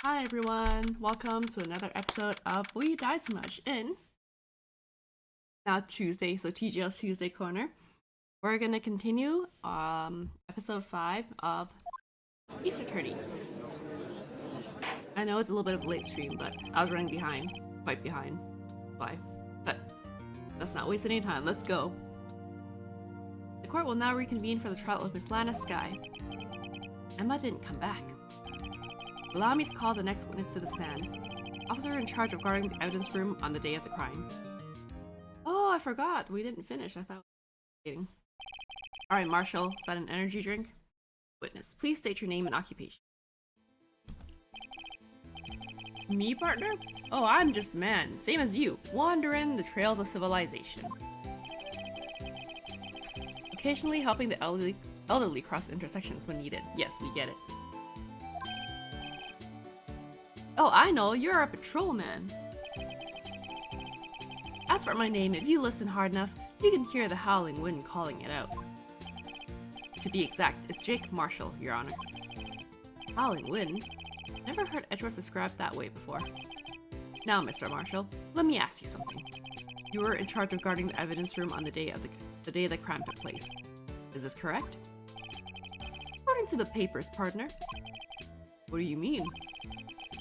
Hi everyone, welcome to another episode of We Died So Much in now Tuesday, so TGL's Tuesday Corner. We're gonna continue episode 5 of East Attorney. I know it's a little bit of a late stream, but I was running behind, quite behind. Bye. But let's not waste any time, let's go. The court will now reconvene for the trial of Miss Lana Sky. Emma didn't come back. Allow me to call the next witness to the stand. Officer in charge of guarding the evidence room on the day of the crime. Oh, I forgot. We didn't finish. I thought we were waiting. Alright, Marshall. Is that an energy drink? Witness, please state your name and occupation. Me, partner? Oh, I'm just a man. Same as you. Wandering the trails of civilization. Occasionally helping the elderly cross intersections when needed. Yes, we get it. Oh, I know, you're a patrolman. As for my name, if you listen hard enough, you can hear the howling wind calling it out. To be exact, it's Jake Marshall, Your Honor. Howling wind? Never heard Edgeworth described that way before. Now, Mr. Marshall, let me ask you something. You were in charge of guarding the evidence room on the day the crime took place. Is this correct? According to the papers, partner. What do you mean?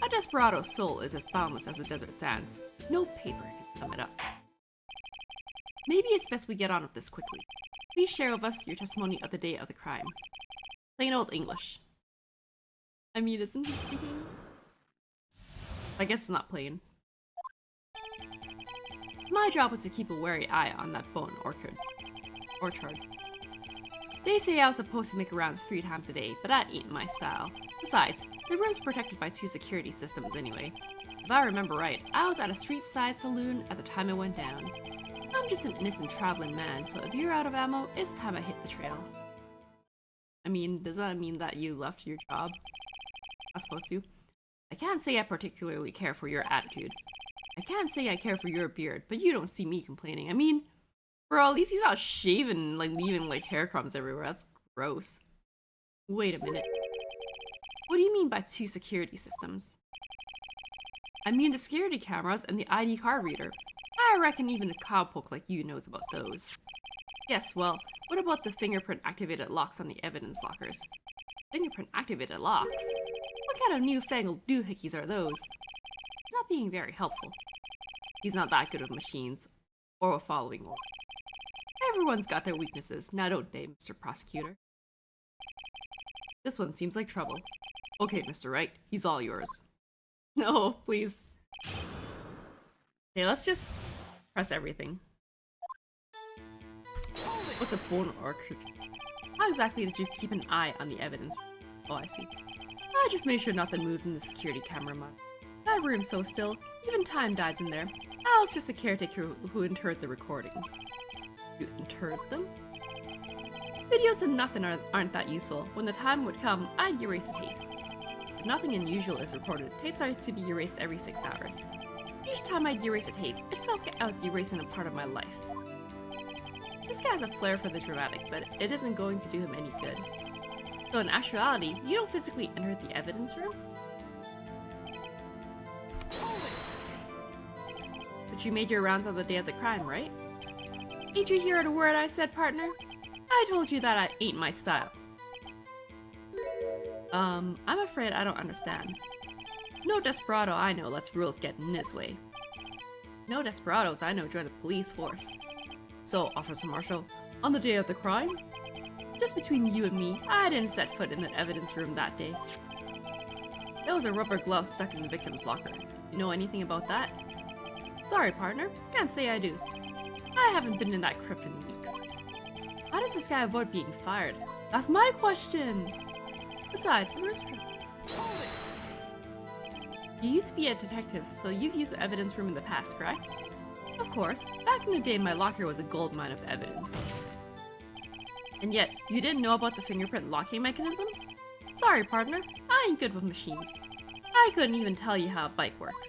A desperado's soul is as boundless as the desert sands. No paper can sum it up. Maybe it's best we get on with this quickly. Please share with us your testimony of the day of the crime. Plain old English. I mean, isn't he speaking? I guess it's not plain. My job was to keep a wary eye on that bone orchard. They say I was supposed to make rounds 3 times a day, but that ain't my style. Besides, the room's protected by 2 security systems anyway. If I remember right, I was at a street-side saloon at the time it went down. I'm just an innocent traveling man, so if you're out of ammo, it's time I hit the trail. I mean, does that mean that you left your job? I suppose to. I can't say I particularly care for your attitude. I can't say I care for your beard, but you don't see me complaining. I mean, bro, at least he's not shaving, like leaving like hair crumbs everywhere. That's gross. Wait a minute. What do you mean by 2 security systems? I mean the security cameras and the ID card reader. I reckon even a cowpoke like you knows about those. Yes, well, what about the fingerprint-activated locks on the evidence lockers? Fingerprint-activated locks? What kind of newfangled doohickeys are those? He's not being very helpful. He's not that good with machines, or with following orders. Everyone's got their weaknesses, now don't they, Mr. Prosecutor? This one seems like trouble. Okay, Mr. Wright, he's all yours. No, please. Okay, let's just press everything. What's a bone orchard? How exactly did you keep an eye on the evidence? Oh, I see. I just made sure nothing moved in the security camera mod. That room's so still, even time dies in there. I was just a caretaker who interred the recordings. You interred them? Videos and nothing aren't that useful. When the time would come, I'd erase a tape. If nothing unusual is recorded, tapes are to be erased every 6 hours. Each time I'd erase a tape, it felt like I was erasing a part of my life. This guy has a flair for the dramatic, but it isn't going to do him any good. So in actuality, you don't physically enter the evidence room? But you made your rounds on the day of the crime, right? Ain't you hear the word I said, partner? I told you that ain't my style. I'm afraid I don't understand. No desperado I know lets rules get in his way. No desperados I know join the police force. So, Officer Marshall, on the day of the crime? Just between you and me, I didn't set foot in the evidence room that day. There was a rubber glove stuck in the victim's locker. You know anything about that? Sorry, partner. Can't say I do. I haven't been in that crypt in weeks. How does this guy avoid being fired? That's my question! Besides, you used to be a detective, so you've used the evidence room in the past, correct? Of course. Back in the day, my locker was a goldmine of evidence. And yet, you didn't know about the fingerprint locking mechanism? Sorry, partner. I ain't good with machines. I couldn't even tell you how a bike works.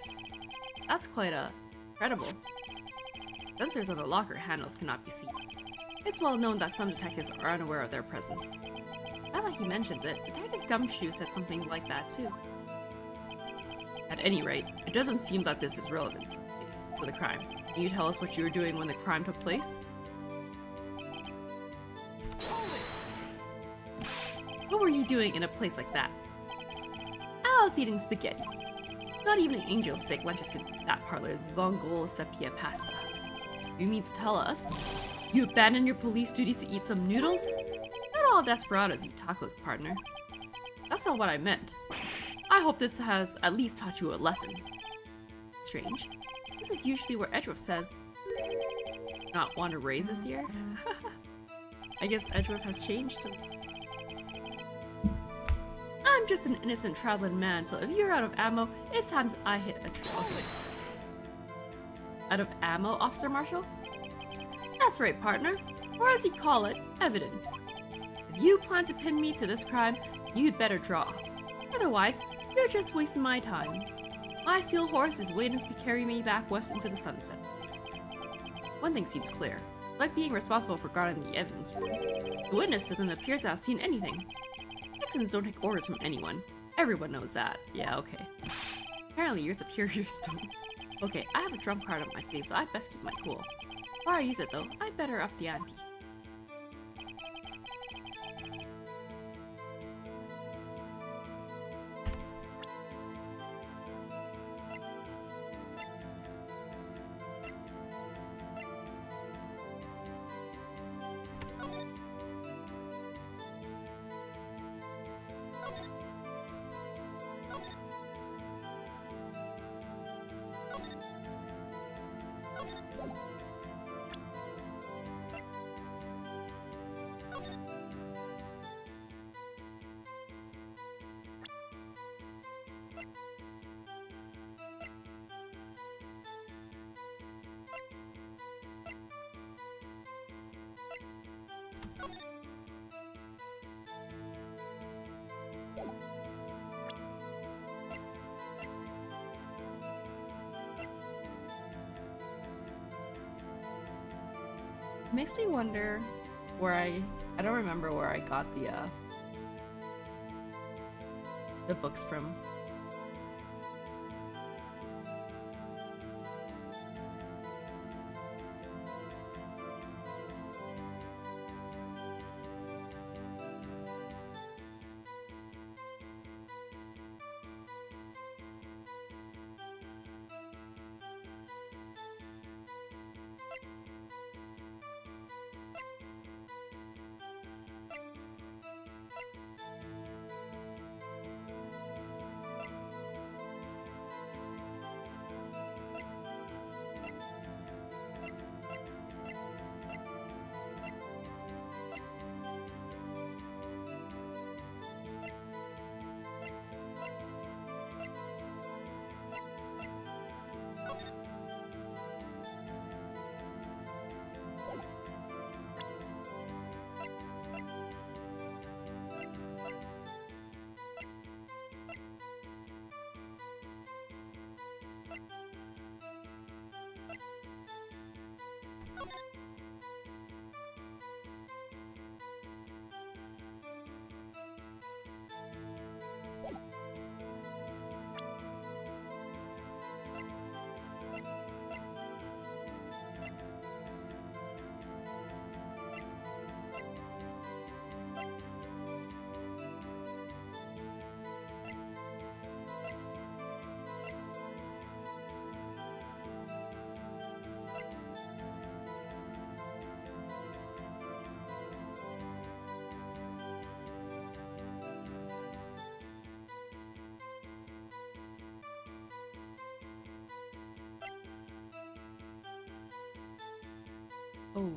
That's quite incredible. Sensors on the locker handles cannot be seen. It's well known that some detectives are unaware of their presence. Now that he mentions it, Detective Gumshoe said something like that too. At any rate, it doesn't seem that this is relevant for the crime. Can you tell us what you were doing when the crime took place? What were you doing in a place like that? I was eating spaghetti. Not even an angel steak lunches can beat that parlor's vongole sepia pasta. You mean to tell us you abandoned your police duties to eat some noodles? Not all desperados eat tacos, partner. That's not what I meant. I hope this has at least taught you a lesson. Strange. This is usually where Edgeworth says, not want to raise this year? I guess Edgeworth has changed. I'm just an innocent traveling man, so if you're out of ammo, it's time I hit a trail. Out of ammo, Officer Marshall? That's right, partner. Or as you call it, evidence. If you plan to pin me to this crime, you'd better draw. Otherwise, you're just wasting my time. My steel horse is waiting to carry me back west into the sunset. One thing seems clear. Like being responsible for guarding the evidence room. The witness doesn't appear to have seen anything. Texans don't take orders from anyone. Everyone knows that. Yeah, okay. Apparently your superiors don't. Okay, I have a drum card up my sleeve, so I'd best keep my cool. Before I use it though, I'd better up the ante. Makes me wonder where I don't remember where I got the books from. Oh.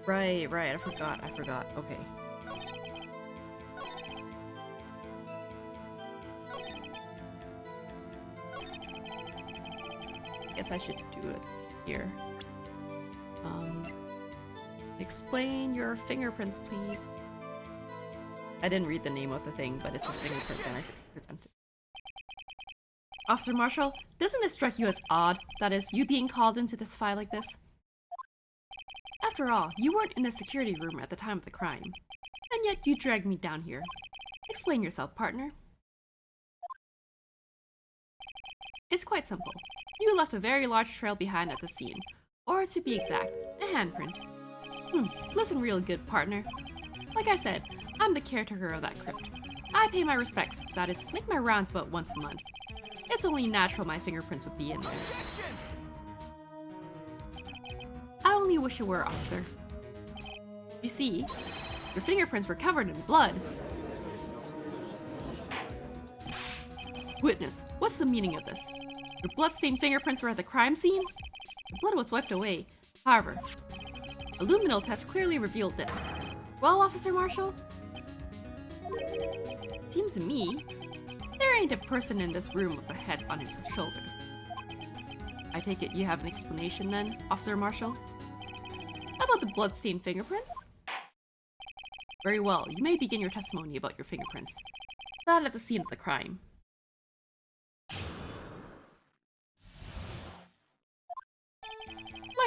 Right, I forgot. Okay. Guess I should do it here. Explain your fingerprints, please. I didn't read the name of the thing, but it's his fingerprint that I should present it. Officer Marshall, doesn't it strike you as odd, that is, you being called in to testify like this? At After all, you weren't in the security room at the time of the crime. And yet you dragged me down here. Explain yourself, partner. It's quite simple. You left a very large trail behind at the scene. Or to be exact, a handprint. Listen real good, partner. Like I said, I'm the caretaker of that crypt. I pay my respects, that is, make my rounds about once a month. It's only natural my fingerprints would be in there. I only wish it were, officer. You see, your fingerprints were covered in blood. Witness, what's the meaning of this? Your blood-stained fingerprints were at the crime scene? The blood was wiped away. However, a luminal test clearly revealed this. Well, Officer Marshall? Seems to me, there ain't a person in this room with a head on his shoulders. I take it you have an explanation then, Officer Marshall? About the blood-stained fingerprints? Very well, you may begin your testimony about your fingerprints. Found at the scene of the crime. Like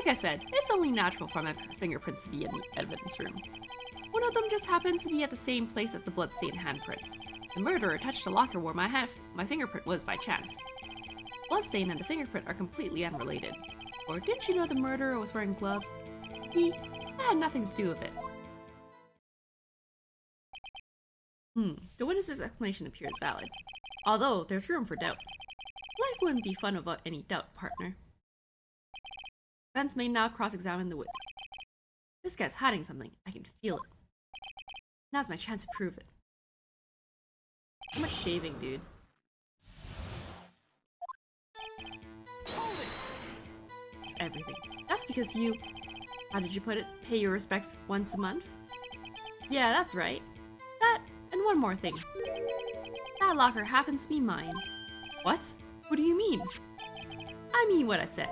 I said, it's only natural for my fingerprints to be in the evidence room. One of them just happens to be at the same place as the bloodstained handprint. The murderer touched the locker where my fingerprint was by chance. Bloodstain and the fingerprint are completely unrelated. Or didn't you know the murderer was wearing gloves? That had nothing to do with it. The witness's explanation appears valid. Although, there's room for doubt. Life wouldn't be fun without any doubt, partner. Defense may now cross-examine the witness. This guy's hiding something. I can feel it. Now's my chance to prove it. How much shaving, dude? It's everything. That's because you... How did you put it? Pay your respects once a month? Yeah, that's right. That, and one more thing. That locker happens to be mine. What? What do you mean? I mean what I said.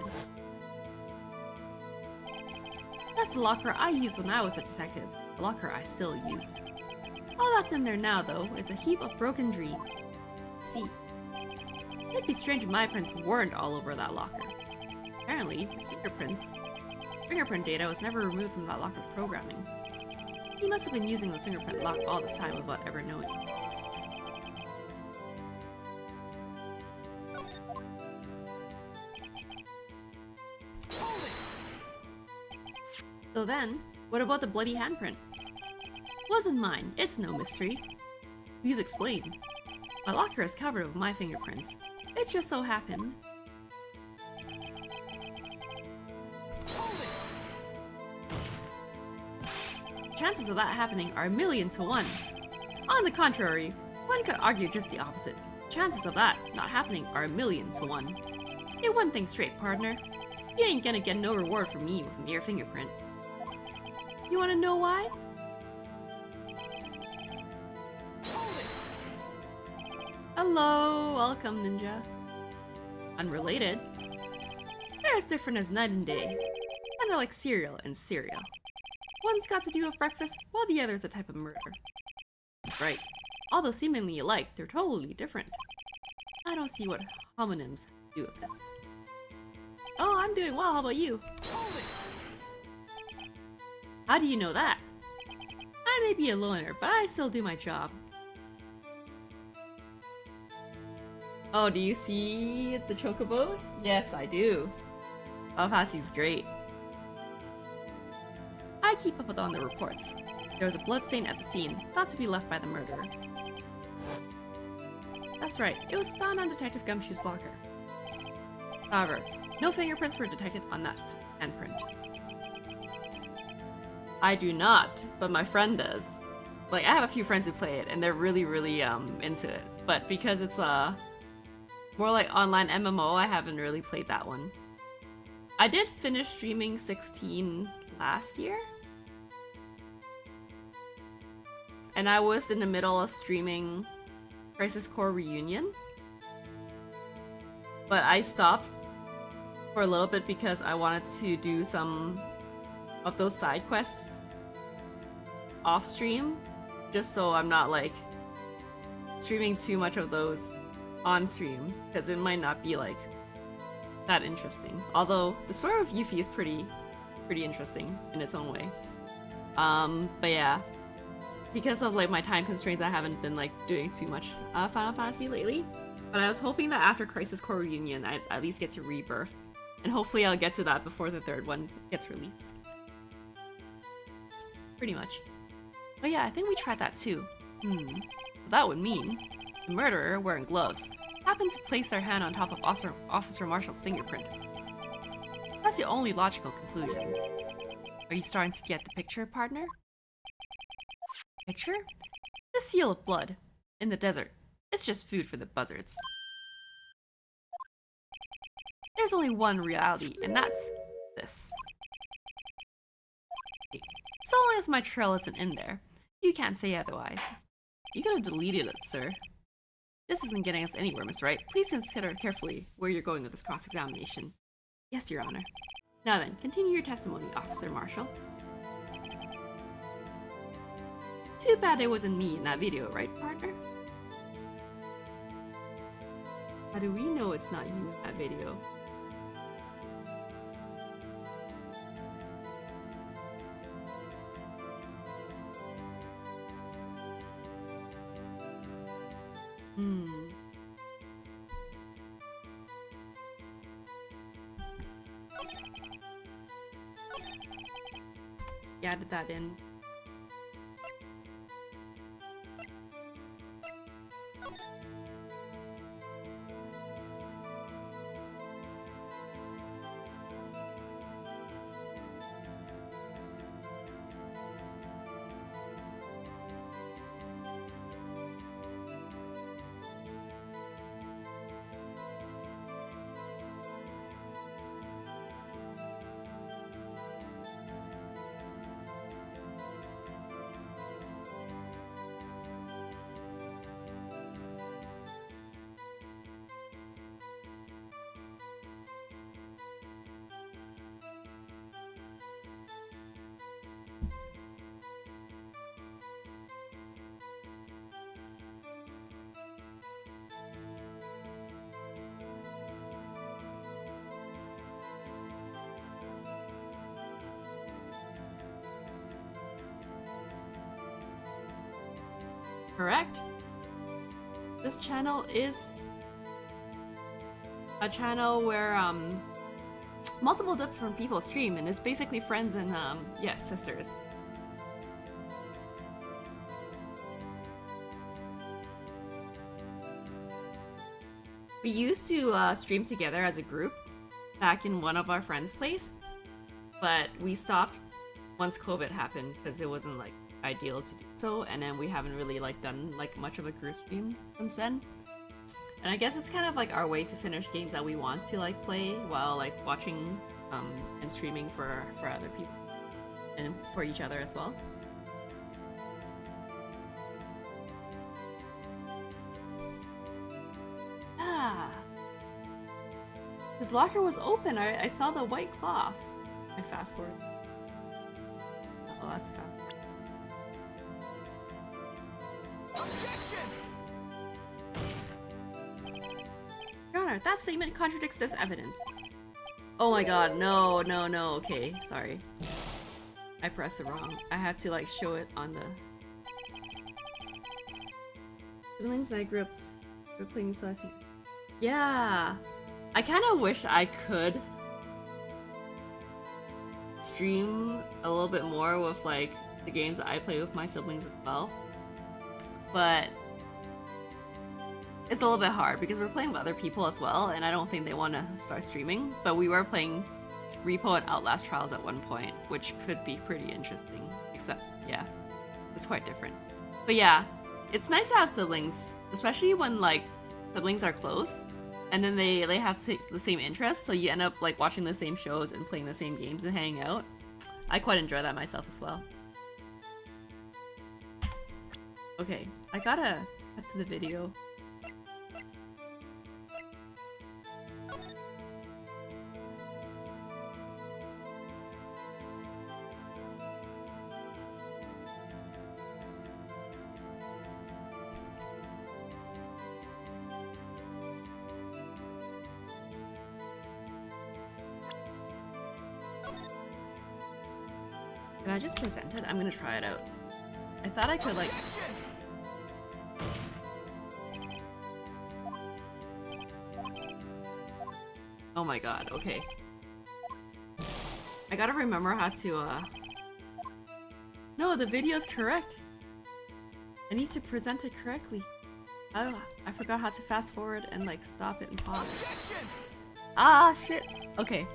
That's the locker I used when I was a detective. The locker I still use. All that's in there now, though, is a heap of broken dreams. See, it'd be strange if my prints weren't all over that locker. Apparently, his fingerprint data was never removed from that locker's programming. He must have been using the fingerprint lock all this time without ever knowing. So then, what about the bloody handprint? Wasn't mine, it's no mystery. Please explain. My locker is covered with my fingerprints. It just so happened. Chances of that happening are 1,000,000 to 1. On the contrary, one could argue just the opposite. Chances of that not happening are 1,000,000 to 1. Get one thing straight, partner. You ain't gonna get no reward from me with a mere fingerprint. You wanna know why? Hello, welcome, Ninja. Unrelated? They're as different as night and day. Kinda like cereal and cereal. One's got to do with breakfast, while the other's a type of murder. Right. Although seemingly alike, they're totally different. I don't see what homonyms do with this. Oh, I'm doing well, how about you? How do you know that? I may be a loner, but I still do my job. Oh, do you see the chocobos? Yes, I do. Alphasi's great. I keep up with all the reports. There was a bloodstain at the scene, thought to be left by the murderer. That's right, it was found on Detective Gumshoe's locker. However, no fingerprints were detected on that handprint. I do not, but my friend does. Like, I have a few friends who play it, and they're really, really into it. But because it's more like online MMO, I haven't really played that one. I did finish streaming 16 last year. And I was in the middle of streaming Crisis Core Reunion. But I stopped for a little bit because I wanted to do some of those side quests off stream, just so I'm not like streaming too much of those on stream, because it might not be like that interesting. Although the story of Yuffie is pretty pretty interesting in its own way. But yeah, because of like my time constraints, I haven't been like doing too much Final Fantasy lately. But I was hoping that after Crisis Core Reunion, I'd at least get to Rebirth, and hopefully I'll get to that before the third one gets released. Pretty much. But yeah, I think we tried that too. That would mean the murderer, wearing gloves, happened to place their hand on top of Officer Marshall's fingerprint. That's the only logical conclusion. Are you starting to get the picture, partner? Picture? The seal of blood. In the desert. It's just food for the buzzards. There's only one reality, and that's this. So long as my trail isn't in there, you can't say otherwise. You could have deleted it, sir. This isn't getting us anywhere, Miss Wright. Please consider carefully where you're going with this cross-examination. Yes, Your Honor. Now then, continue your testimony, Officer Marshall. Too bad it wasn't me in that video, right, partner? How do we know it's not you in that video? Yeah, added that in. Correct. This channel is a channel where multiple different people stream, and it's basically friends and yes, sisters. We used to stream together as a group back in one of our friends' place, but we stopped once COVID happened because it wasn't like ideal to do so, and then we haven't really like done like much of a group stream since then. And I guess it's kind of like our way to finish games that we want to like play while like watching and streaming for other people and for each other as well. Ah, his locker was open. I saw the white cloth. I fast forward. Oh, that's fast. Your Honor, that statement contradicts this evidence. Oh my god, no, okay, sorry. I pressed it wrong. I had to like show it on the... Siblings that I grew up playing, so I think... Yeah! I kind of wish I could stream a little bit more with like the games that I play with my siblings as well. But it's a little bit hard because we're playing with other people as well, and I don't think they want to start streaming. But we were playing Repo and Outlast Trials at one point, which could be pretty interesting. Except, yeah, it's quite different. But yeah, it's nice to have siblings, especially when like siblings are close, and then they have the same interests, so you end up like watching the same shows and playing the same games and hanging out. I quite enjoy that myself as well. Okay, I gotta cut to the video. Can I just present it? I'm gonna try it out. I thought I could like... Oh my god, okay. I gotta remember how to, No, the video's correct! I need to present it correctly. Oh, I forgot how to fast forward and like stop it and pause. Ah, shit! Okay.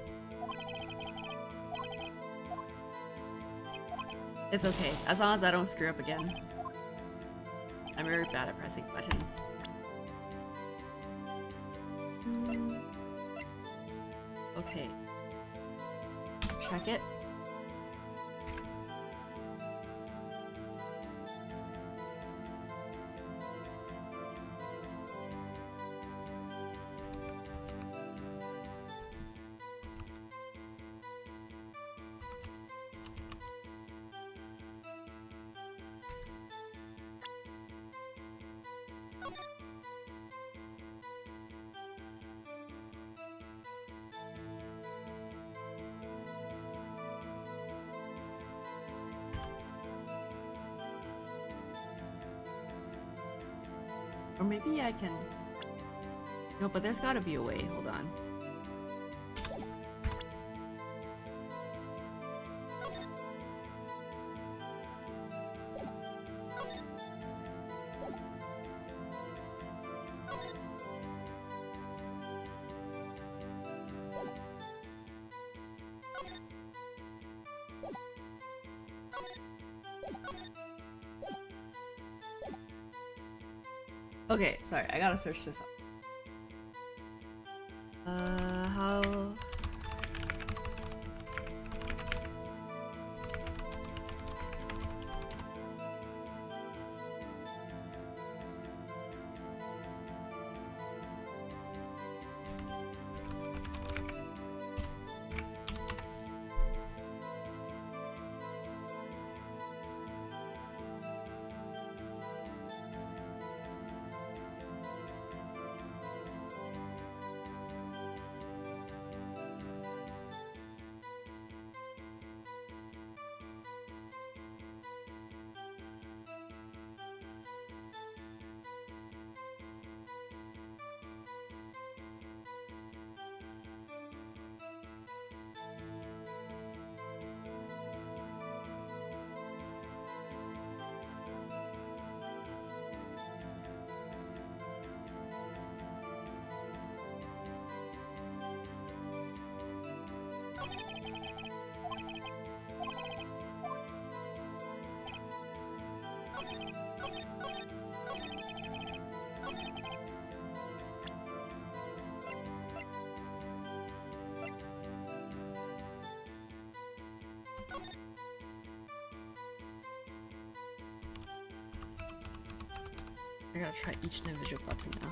It's okay, as long as I don't screw up again. I'm very bad at pressing buttons. Okay. Check it. Or maybe I can... No, but there's gotta be a way. Hold on. Okay, sorry, I gotta search this up. How... I gotta try each individual button now.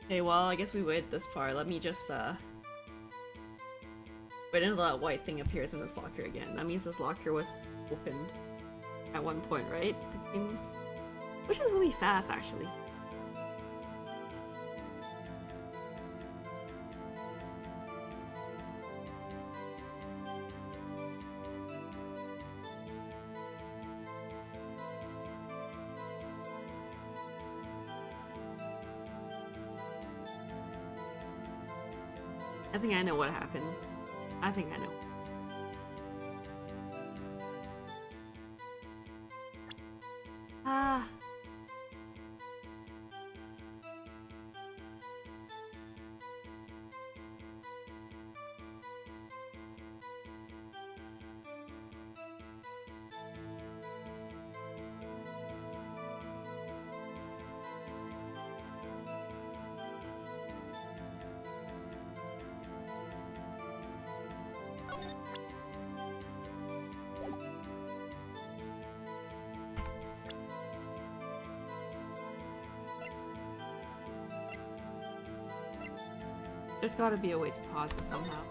Okay, well, I guess we waited this far. Let me just, wait until that white thing appears in this locker again. That means this locker was opened at one point, right? It's been... Which is really fast, actually. I think I know what happened. I think I know. Ah. There's gotta be a way to pause this somehow.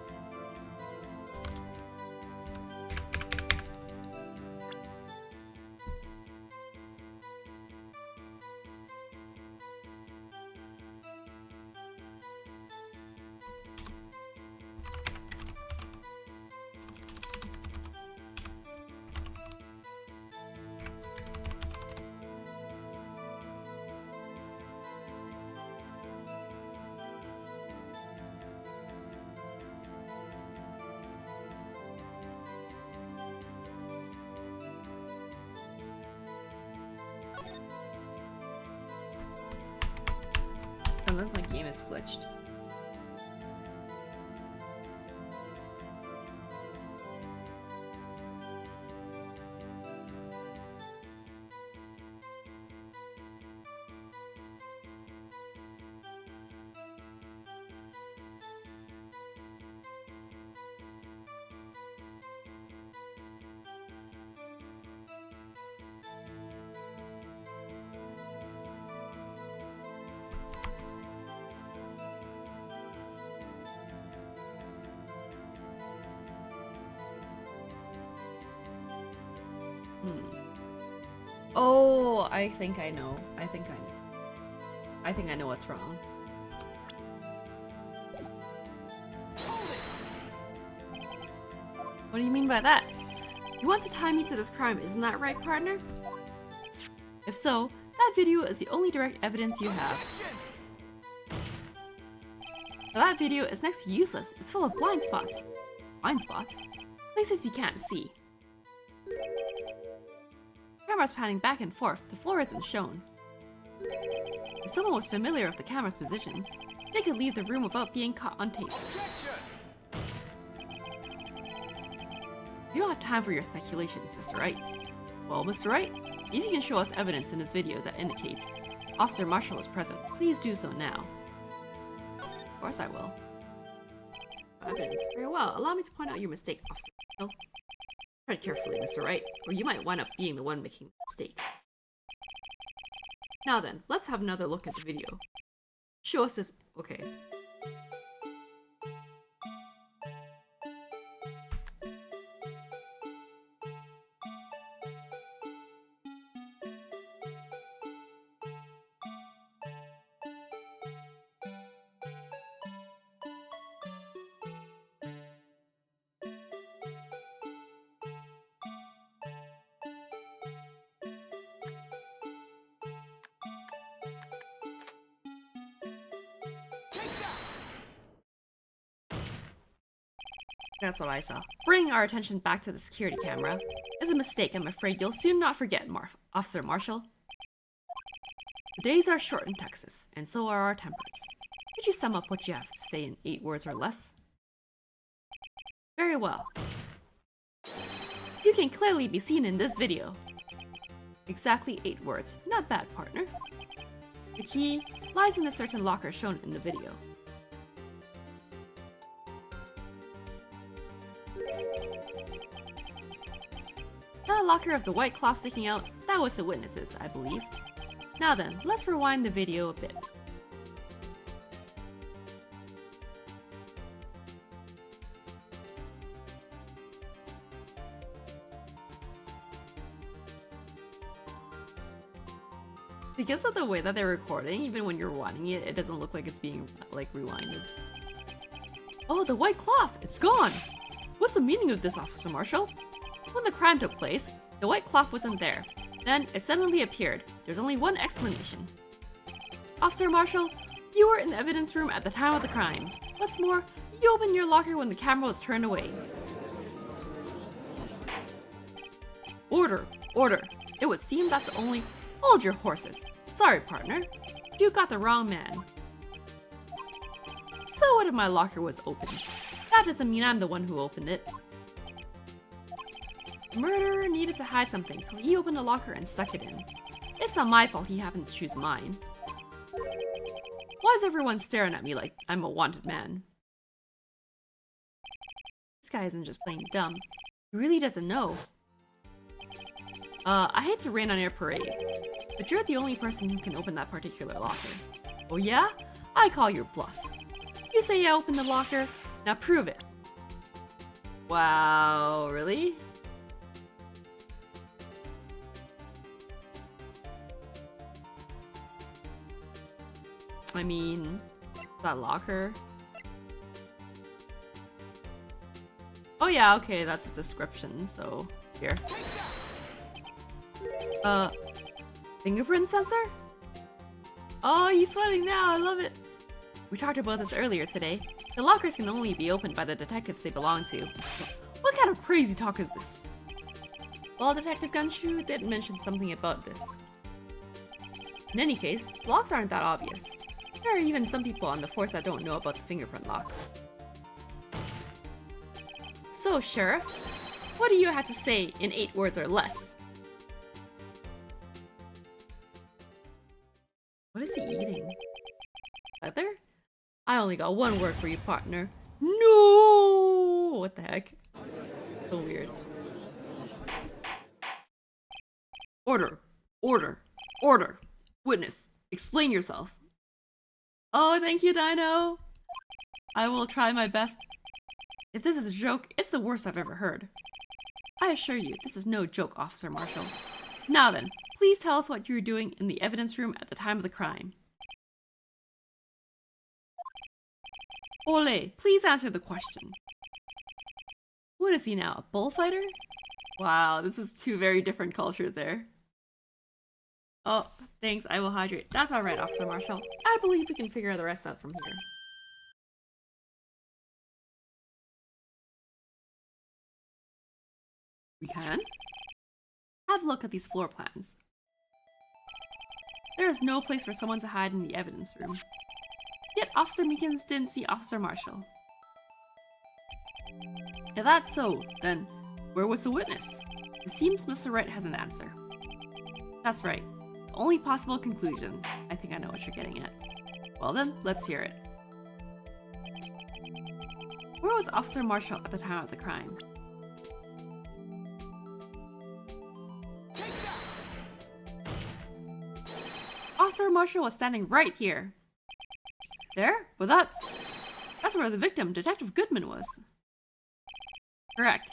Unless my game is glitched. Oh, I think I know. I think I know what's wrong. What do you mean by that? You want to tie me to this crime, isn't that right, partner? If so, that video is the only direct evidence you have. Now, that video is next to useless. It's full of blind spots. Blind spots? Places you can't see. Camera's panning back and forth, the floor isn't shown. If someone was familiar with the camera's position, they could leave the room without being caught on tape. You don't have time for your speculations, Mr. Wright. Well, Mr. Wright, if you can show us evidence in this video that indicates Officer Marshall is present, please do so now. Of course I will. Evidence. Very well. Allow me to point out your mistake, Officer Marshall. Tread carefully, Mr. Wright, or you might wind up being the one making the mistake. Now then, let's have another look at the video. Show us this. Okay. That's what I saw. Bringing our attention back to the security camera is a mistake I'm afraid you'll soon not forget, Officer Marshall. The days are short in Texas, and so are our tempers. Could you sum up what you have to say in 8 words or less? Very well. You can clearly be seen in this video. Exactly 8 words. Not bad, partner. The key lies in a certain locker shown in the video. That locker of the white cloth sticking out, that was the witnesses, I believe. Now then, let's rewind the video a bit. Because of the way that they're recording, even when you're rewinding it, it doesn't look like it's being, like, rewinded. Oh, the white cloth! It's gone! What's the meaning of this, Officer Marshall? When the crime took place, the white cloth wasn't there. Then, it suddenly appeared. There's only one explanation. Officer Marshall, you were in the evidence room at the time of the crime. What's more, you opened your locker when the camera was turned away. Order! Order! It would seem that's only... Hold your horses. Sorry, partner. You got the wrong man. So what if my locker was open? That doesn't mean I'm the one who opened it. The murderer needed to hide something, so he opened a locker and stuck it in. It's not my fault he happened to choose mine. Why is everyone staring at me like I'm a wanted man? This guy isn't just plain dumb. He really doesn't know. I hate to rain on your parade, but you're the only person who can open that particular locker. Oh yeah? I call your bluff. You say I opened the locker? Now prove it. Wow, really? I mean, that locker. Oh yeah, okay, that's the description, so here. Fingerprint sensor? Oh, he's sweating now, I love it. We talked about this earlier today. The lockers can only be opened by the detectives they belong to. What kind of crazy talk is this? Well, Detective Gumshoe did mention something about this. In any case, locks aren't that obvious. There are even some people on the force that don't know about the fingerprint locks. So, Sheriff, what do you have to say in 8 words or less? What is he eating? Leather? I only got 1 word for you, partner. No! What the heck? So weird. Order! Order! Order! Witness, explain yourself. Oh, thank you, Dino! I will try my best. If this is a joke, it's the worst I've ever heard. I assure you, this is no joke, Officer Marshall. Now then, please tell us what you were doing in the evidence room at the time of the crime. Ole, please answer the question. What is he now, a bullfighter? Wow, this is 2 very different cultures there. Oh, thanks, I will hydrate. That's alright, Officer Marshall. I believe we can figure the rest out from here. We can? Have a look at these floor plans. There is no place for someone to hide in the evidence room. Yet Officer Meekins didn't see Officer Marshall. If that's so, then where was the witness? It seems Mr. Wright has an answer. That's right. The only possible conclusion. I think I know what you're getting at. Well then, let's hear it. Where was Officer Marshall at the time of the crime? Officer Marshall was standing right here. There? But that's where the victim, Detective Goodman, was. Correct.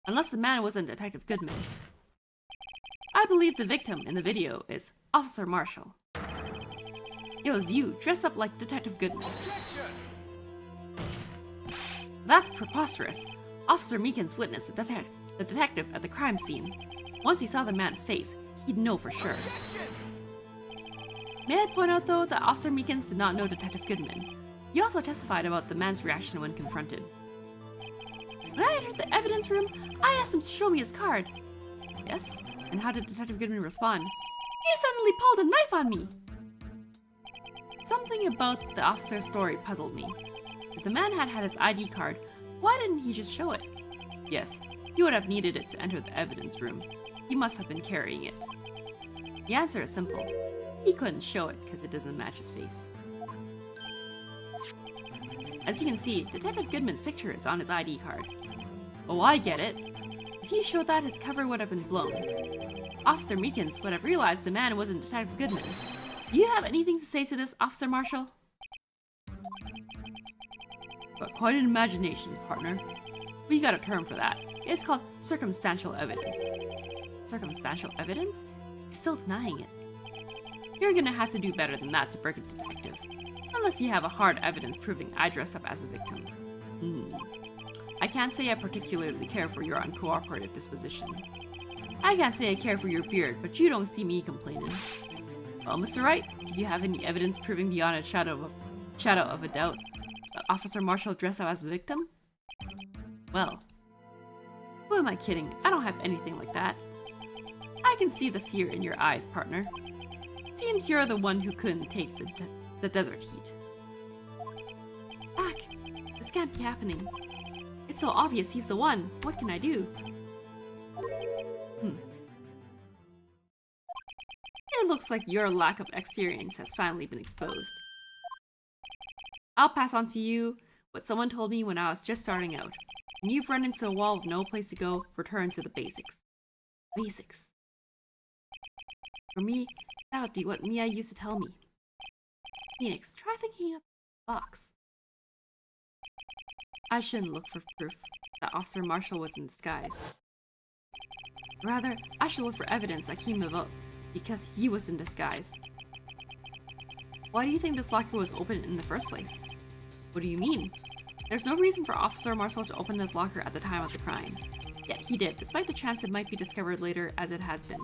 Unless the man wasn't Detective Goodman. I believe the victim in the video is Officer Marshall. It was you, dressed up like Detective Goodman. That's preposterous. Officer Meekins witnessed the detective at the crime scene. Once he saw the man's face, he'd know for sure. May I point out, though, that Officer Meekins did not know Detective Goodman. He also testified about the man's reaction when confronted. When I entered the evidence room, I asked him to show me his card. Yes? And how did Detective Goodman respond? He suddenly pulled a knife on me! Something about the officer's story puzzled me. If the man had his ID card, why didn't he just show it? Yes, he would have needed it to enter the evidence room. He must have been carrying it. The answer is simple. He couldn't show it because it doesn't match his face. As you can see, Detective Goodman's picture is on his ID card. Oh, I get it. If he showed that, his cover would have been blown. Officer Meekins would have realized the man wasn't Detective Goodman. Do you have anything to say to this, Officer Marshall? But quite an imagination, partner. We got a term for that. It's called circumstantial evidence. Circumstantial evidence? He's still denying it. You're gonna have to do better than that to break a detective. Unless you have a hard evidence proving I dressed up as a victim. I can't say I particularly care for your uncooperative disposition. I can't say I care for your beard, but you don't see me complaining. Well, Mr. Wright, do you have any evidence proving beyond a shadow of a doubt that Officer Marshall dressed up as the victim? Well, who am I kidding? I don't have anything like that. I can see the fear in your eyes, partner. Seems you're the one who couldn't take the desert heat. Back! This can't be happening. It's so obvious he's the one. What can I do? It looks like your lack of experience has finally been exposed. I'll pass on to you what someone told me when I was just starting out. When you've run into a wall with no place to go, return to the basics. Basics. For me, that would be what Mia used to tell me. Phoenix, try thinking of the box. I shouldn't look for proof that Officer Marshall was in disguise. Rather, I should look for evidence that came about because he was in disguise. Why do you think this locker was open in the first place? What do you mean? There's no reason for Officer Marshall to open his locker at the time of the crime. Yet he did, despite the chance it might be discovered later as it has been.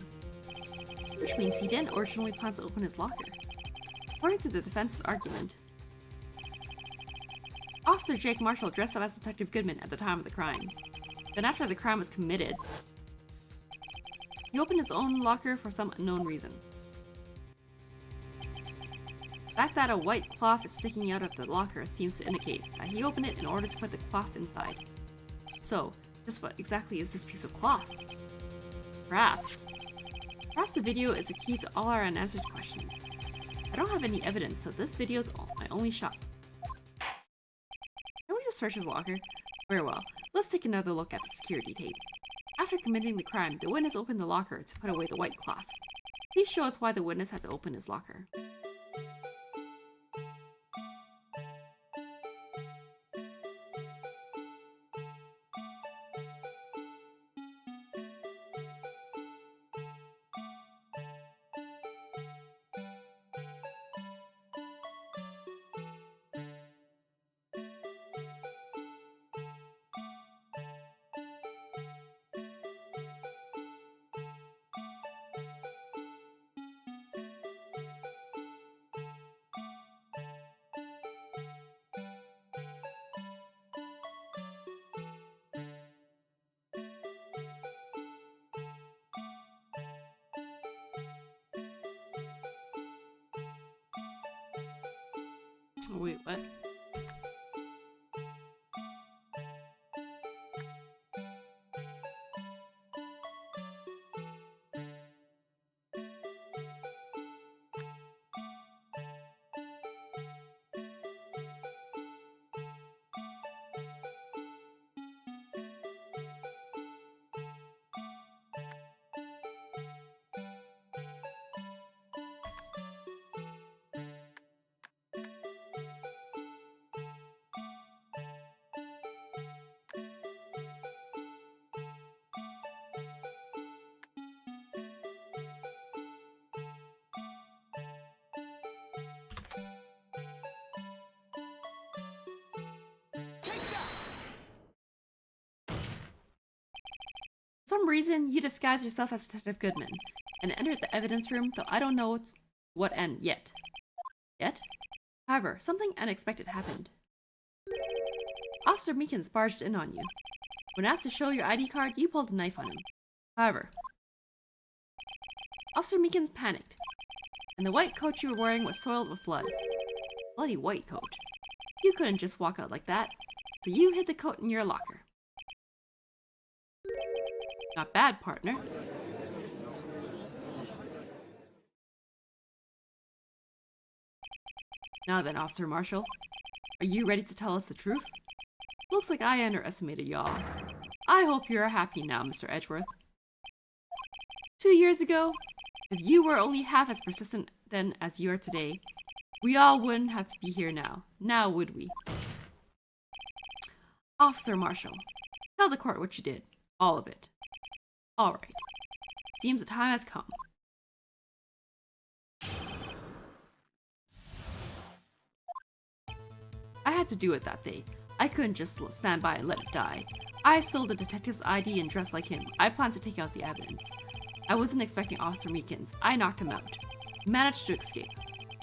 Which means he didn't originally plan to open his locker. According to the defense's argument, Officer Jake Marshall dressed up as Detective Goodman at the time of the crime. Then after the crime was committed, he opened his own locker for some unknown reason. The fact that a white cloth is sticking out of the locker seems to indicate that he opened it in order to put the cloth inside. So, just what exactly is this piece of cloth? Perhaps the video is the key to all our unanswered questions. I don't have any evidence, so this video is my only shot. Can we just search his locker? Very well. Let's take another look at the security tape. After committing the crime, the witness opened the locker to put away the white cloth. Please show us why the witness had to open his locker. Wait, what? For some reason, you disguised yourself as Detective Goodman and entered the evidence room, though I don't know what end yet. However, something unexpected happened. Officer Meekins barged in on you. When asked to show your ID card, you pulled a knife on him. However, Officer Meekins panicked, and the white coat you were wearing was soiled with blood. Bloody white coat. You couldn't just walk out like that, so you hid the coat in your locker. Not bad, partner. Now then, Officer Marshall, are you ready to tell us the truth? Looks like I underestimated y'all. I hope you're happy now, Mr. Edgeworth. 2 years ago, if you were only half as persistent then as you are today, we all wouldn't have to be here now would we? Officer Marshall, tell the court what you did. All of it. Alright. Seems the time has come. I had to do it that day. I couldn't just stand by and let it die. I stole the detective's ID and dressed like him. I planned to take out the evidence. I wasn't expecting Officer Meekins. I knocked him out. Managed to escape.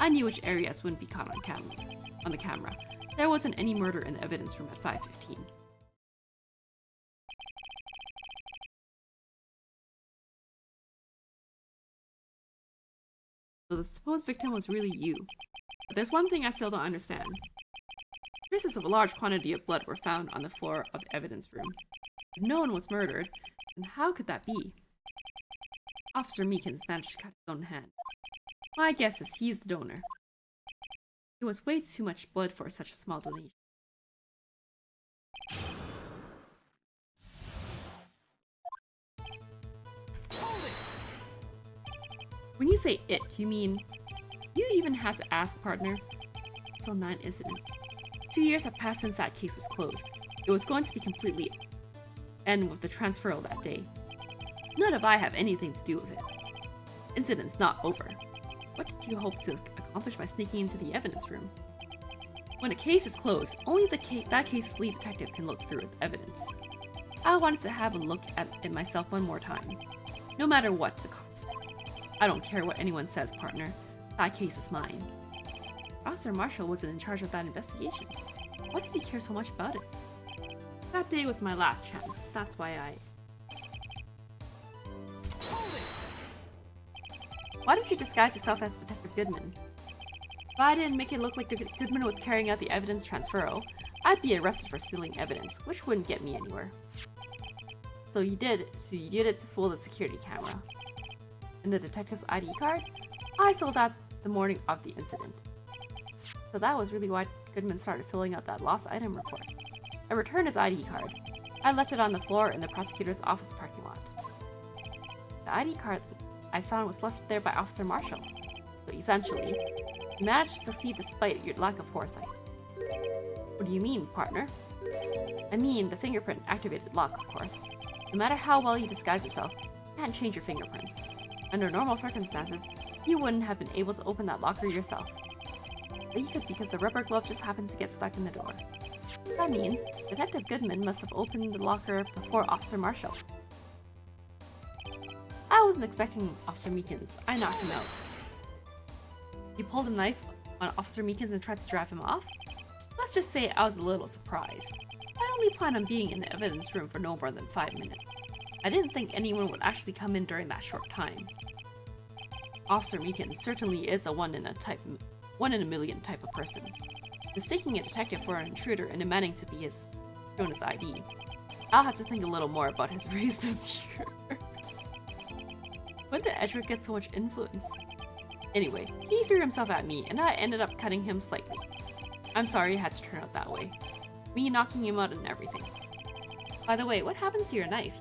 I knew which areas wouldn't be caught on the camera. There wasn't any murder in the evidence room at 5:15. So the supposed victim was really you. But there's one thing I still don't understand. Traces of a large quantity of blood were found on the floor of the evidence room. If no one was murdered, then how could that be? Officer Meekins managed to cut his own hand. My guess is he's the donor. It was way too much blood for such a small donation. When you say it, you mean you even had to ask, partner? Till 9 incident. 2 years have passed since that case was closed. It was going to be completely end with the transferal that day. None of I have anything to do with it. Incident's not over. What did you hope to accomplish by sneaking into the evidence room? When a case is closed, only that case's lead detective can look through the evidence. I wanted to have a look at it myself one more time, no matter what the cost. I don't care what anyone says, partner. That case is mine. Officer Marshall wasn't in charge of that investigation. Why does he care so much about it? That day was my last chance. That's why Why don't you disguise yourself as Detective Goodman? If I didn't make it look like Goodman was carrying out the evidence transferal, I'd be arrested for stealing evidence, which wouldn't get me anywhere. So you did it to fool the security camera. And the detective's ID card? I stole that the morning of the incident. So that was really why Goodman started filling out that lost item report. I returned his ID card. I left it on the floor in the prosecutor's office parking lot. The ID card I found was left there by Officer Marshall. So essentially, you managed to succeed despite your lack of foresight. What do you mean, partner? I mean the fingerprint-activated lock, of course. No matter how well you disguise yourself, you can't change your fingerprints. Under normal circumstances, you wouldn't have been able to open that locker yourself. But you could because the rubber glove just happens to get stuck in the door. That means Detective Goodman must have opened the locker before Officer Marshall. I wasn't expecting Officer Meekins. I knocked him out. You pulled a knife on Officer Meekins and tried to drive him off? Let's just say I was a little surprised. I only planned on being in the evidence room for no more than 5 minutes. I didn't think anyone would actually come in during that short time. Officer Meekins certainly is a one in a million type of person. Mistaking a detective for an intruder and demanding to be shown his ID. I'll have to think a little more about his race this year. When did Edward get so much influence? Anyway, he threw himself at me and I ended up cutting him slightly. I'm sorry it had to turn out that way. Me knocking him out and everything. By the way, what happened to your knife?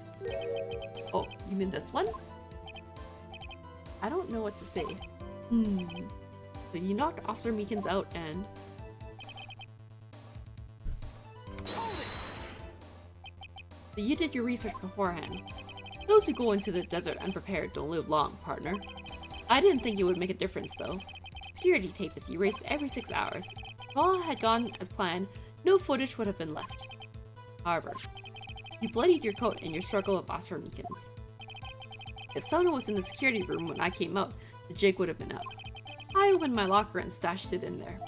Oh, you mean this one? I don't know what to say. So you knocked Officer Meekins out and... So you did your research beforehand. Those who go into the desert unprepared don't live long, partner. I didn't think it would make a difference, though. Security tape is erased every 6 hours. If all had gone as planned, no footage would have been left. However, you bloodied your coat in your struggle with Officer Meekins. If someone was in the security room when I came out, the jig would have been up. I opened my locker and stashed it in there.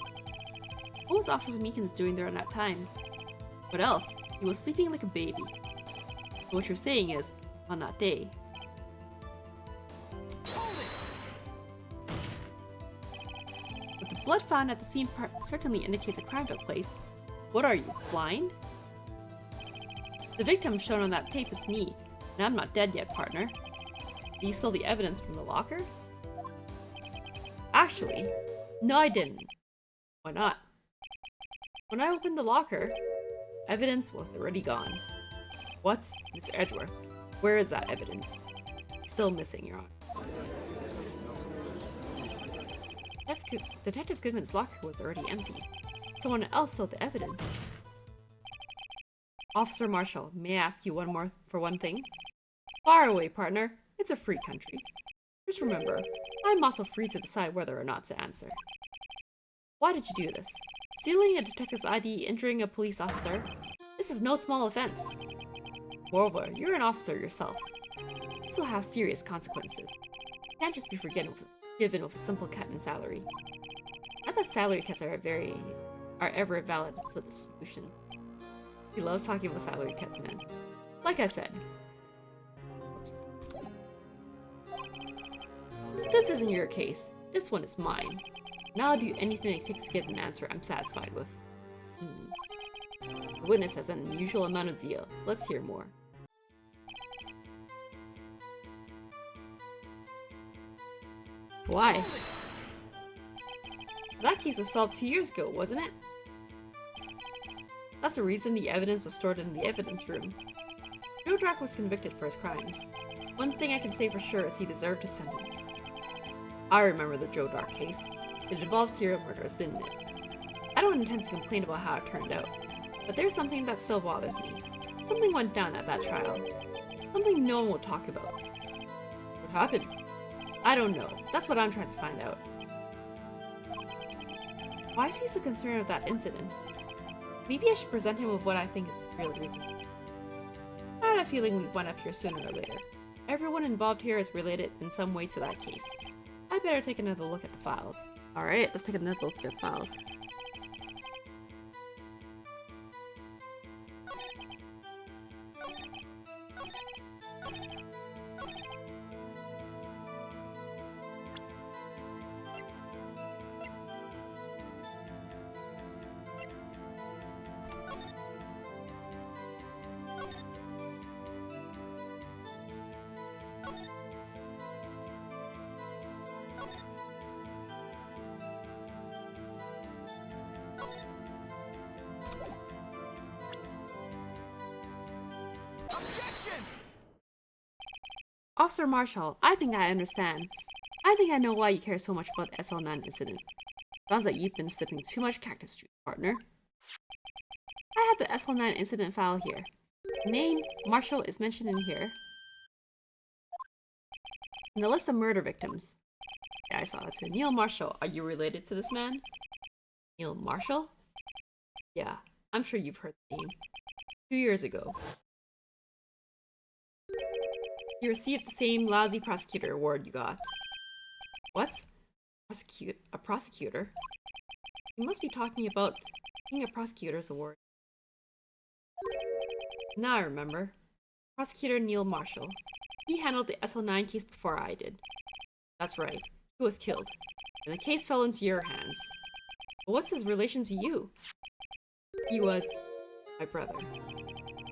What was Officer Meekins doing there in that time? What else? He was sleeping like a baby. So what you're saying is, on that day, but the blood found at the scene certainly indicates a crime took place. What are you, blind? The victim shown on that tape is me, and I'm not dead yet, partner. You stole the evidence from the locker? Actually, no I didn't. Why not? When I opened the locker, evidence was already gone. What? Mr. Edgeworth, where is that evidence? Still missing, Your Honor. Detective Goodman's locker was already empty. Someone else stole the evidence. Officer Marshall, may I ask you for one thing? Fire away, partner. It's a free country. Just remember, I'm also free to decide whether or not to answer. Why did you do this? Stealing a detective's ID, injuring a police officer? This is no small offense. Moreover, you're an officer yourself. This will have serious consequences. You can't just be given with a simple cut in salary. Not that salary cuts are ever a valid solution. He loves talking about salary cuts, man. Like I said. Oops. This isn't your case. This one is mine. And I'll do anything it takes to get an answer I'm satisfied with. The witness has an unusual amount of zeal. Let's hear more. Why? That case was solved 2 years ago, wasn't it? That's the reason the evidence was stored in the evidence room. Joe Dark was convicted for his crimes. One thing I can say for sure is he deserved his sentence. I remember the Joe Dark case. It involved serial murders, didn't it? I don't intend to complain about how it turned out. But there's something that still bothers me. Something went down at that trial. Something no one will talk about. What happened? I don't know. That's what I'm trying to find out. Why is he so concerned with that incident? Maybe I should present him with what I think is his real reason. I had a feeling we'd wind up here sooner or later. Everyone involved here is related in some way to that case. I'd better take another look at the files. Alright, let's take another look at the files. Officer Marshall, I think I understand. I think I know why you care so much about the SL9 incident. Sounds like you've been sipping too much cactus juice, partner. I have the SL9 incident file here. Name, Marshall, is mentioned in here. And the list of murder victims. Yeah, I saw that too. Neil Marshall, are you related to this man? Neil Marshall? Yeah, I'm sure you've heard the name. 2 years ago. You received the same lousy prosecutor award you got. What? A prosecutor? You must be talking about getting a prosecutor's award. Now I remember. Prosecutor Neil Marshall. He handled the SL9 case before I did. That's right. He was killed. And the case fell into your hands. But what's his relation to you? He was my brother.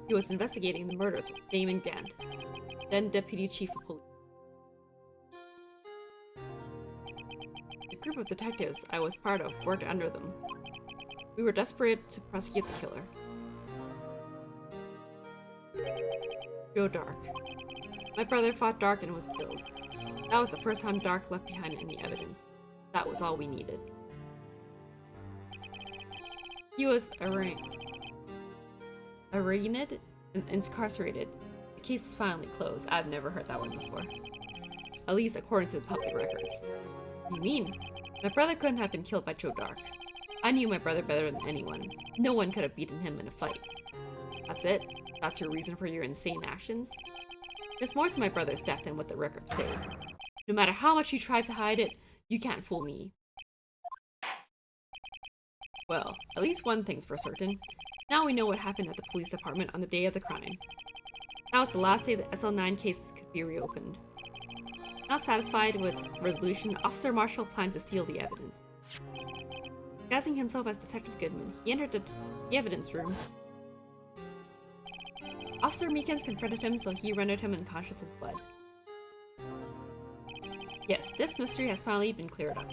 He was investigating the murders of Damon Gant, then Deputy Chief of Police. The group of detectives I was part of worked under them. We were desperate to prosecute the killer. Joe Dark. My brother fought Dark and was killed. That was the first time Dark left behind any evidence. That was all we needed. He was arraigned and incarcerated. The case was finally closed. I've never heard that one before. At least according to the public records. What do you mean? My brother couldn't have been killed by Joe Dark. I knew my brother better than anyone. No one could have beaten him in a fight. That's it? That's your reason for your insane actions? There's more to my brother's death than what the records say. No matter how much you try to hide it, you can't fool me. Well, at least one thing's for certain. Now we know what happened at the police department on the day of the crime. That was the last day the SL9 case could be reopened. Not satisfied with its resolution, Officer Marshall planned to steal the evidence. Disguising himself as Detective Goodman, he entered the evidence room. Officer Meekins confronted him, so he rendered him unconscious and fled. Yes, this mystery has finally been cleared up.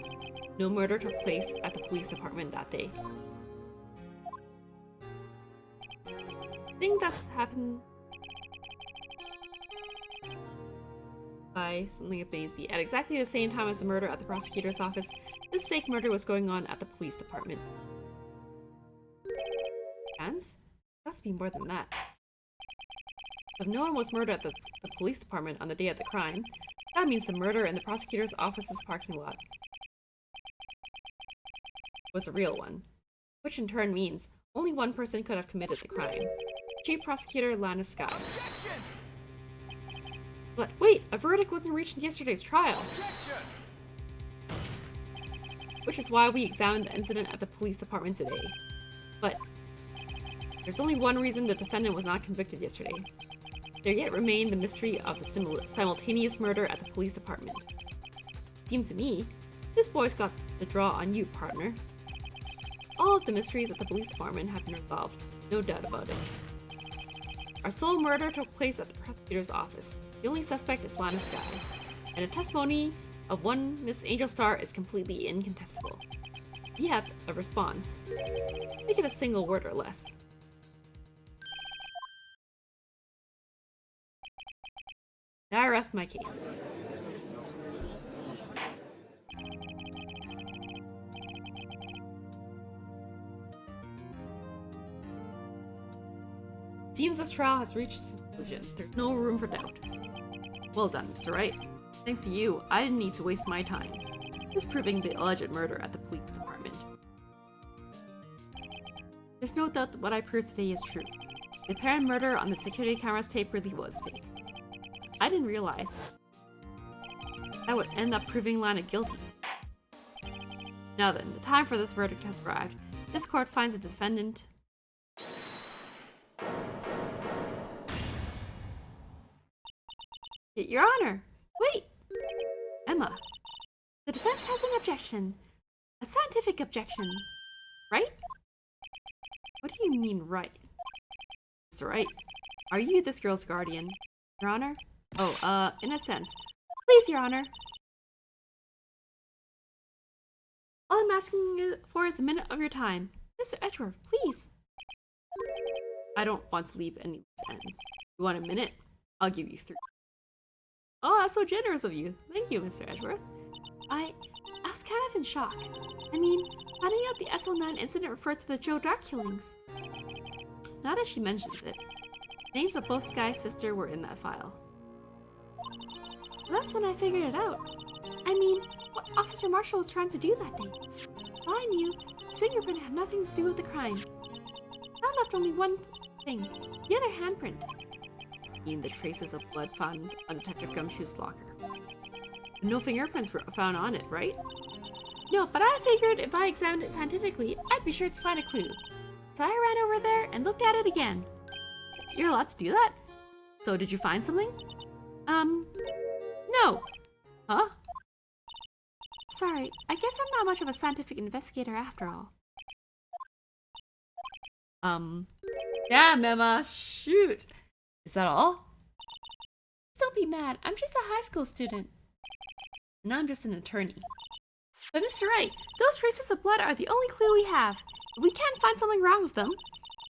No murder took place at the police department that day. I think that's happened by something at Baysby. At exactly the same time as the murder at the prosecutor's office, this fake murder was going on at the police department. Chance? There has to be more than that. If no one was murdered at the police department on the day of the crime, that means the murder in the prosecutor's office's parking lot was a real one. Which in turn means only one person could have committed the crime. Chief Prosecutor Lana Sky. Objection! But wait, a verdict wasn't reached in yesterday's trial. Objection! Which is why we examined the incident at the police department today. But there's only one reason the defendant was not convicted yesterday. There yet remained the mystery of the simultaneous murder at the police department. Seems to me, this boy's got the draw on you, partner. All of the mysteries at the police department have been resolved, no doubt about it. Our sole murder took place at the prosecutor's office. The only suspect is Lana Sky, and the testimony of one Miss Angel Star is completely incontestable. We have a response. Make it a single word or less. Now I rest my case. seems this trial has reached its conclusion. There's no room for doubt. Well done, Mr. Wright. Thanks to you, I didn't need to waste my time disproving the alleged murder at the police department. There's no doubt that what I proved today is true. The apparent murder on the security camera's tape really was fake. I didn't realize that would end up proving Lana guilty. Now then, the time for this verdict has arrived. This court finds the defendant Your Honor! Wait! Emma. The defense has an objection. A scientific objection. Right? What do you mean, right? Mr. Wright, are you this girl's guardian? Your Honor? Oh, in a sense. Please, Your Honor. All I'm asking for is a minute of your time. Mr. Edgeworth, please. I don't want to leave any loose ends. You want a minute? I'll give you 3. Oh, that's so generous of you. Thank you, Mr. Edgeworth. I was kind of in shock. I mean, finding out the SL9 incident referred to the Joe Dark killings. Now that she mentions it, names of both Sky's sister were in that file. Well, that's when I figured it out. I mean, what Officer Marshall was trying to do that day. All I knew, his fingerprint had nothing to do with the crime. That left only one thing, the other handprint. The traces of blood found on Detective Gumshoe's locker. No fingerprints were found on it, right? No, but I figured if I examined it scientifically, I'd be sure to find a clue. So I ran over there and looked at it again. You're allowed to do that? So did you find something? No. Huh? Sorry, I guess I'm not much of a scientific investigator after all. Damn, Emma, shoot. Is that all? Don't be mad, I'm just a high school student. And I'm just an attorney. But Mr. Wright, those traces of blood are the only clue we have. If we can't find something wrong with them,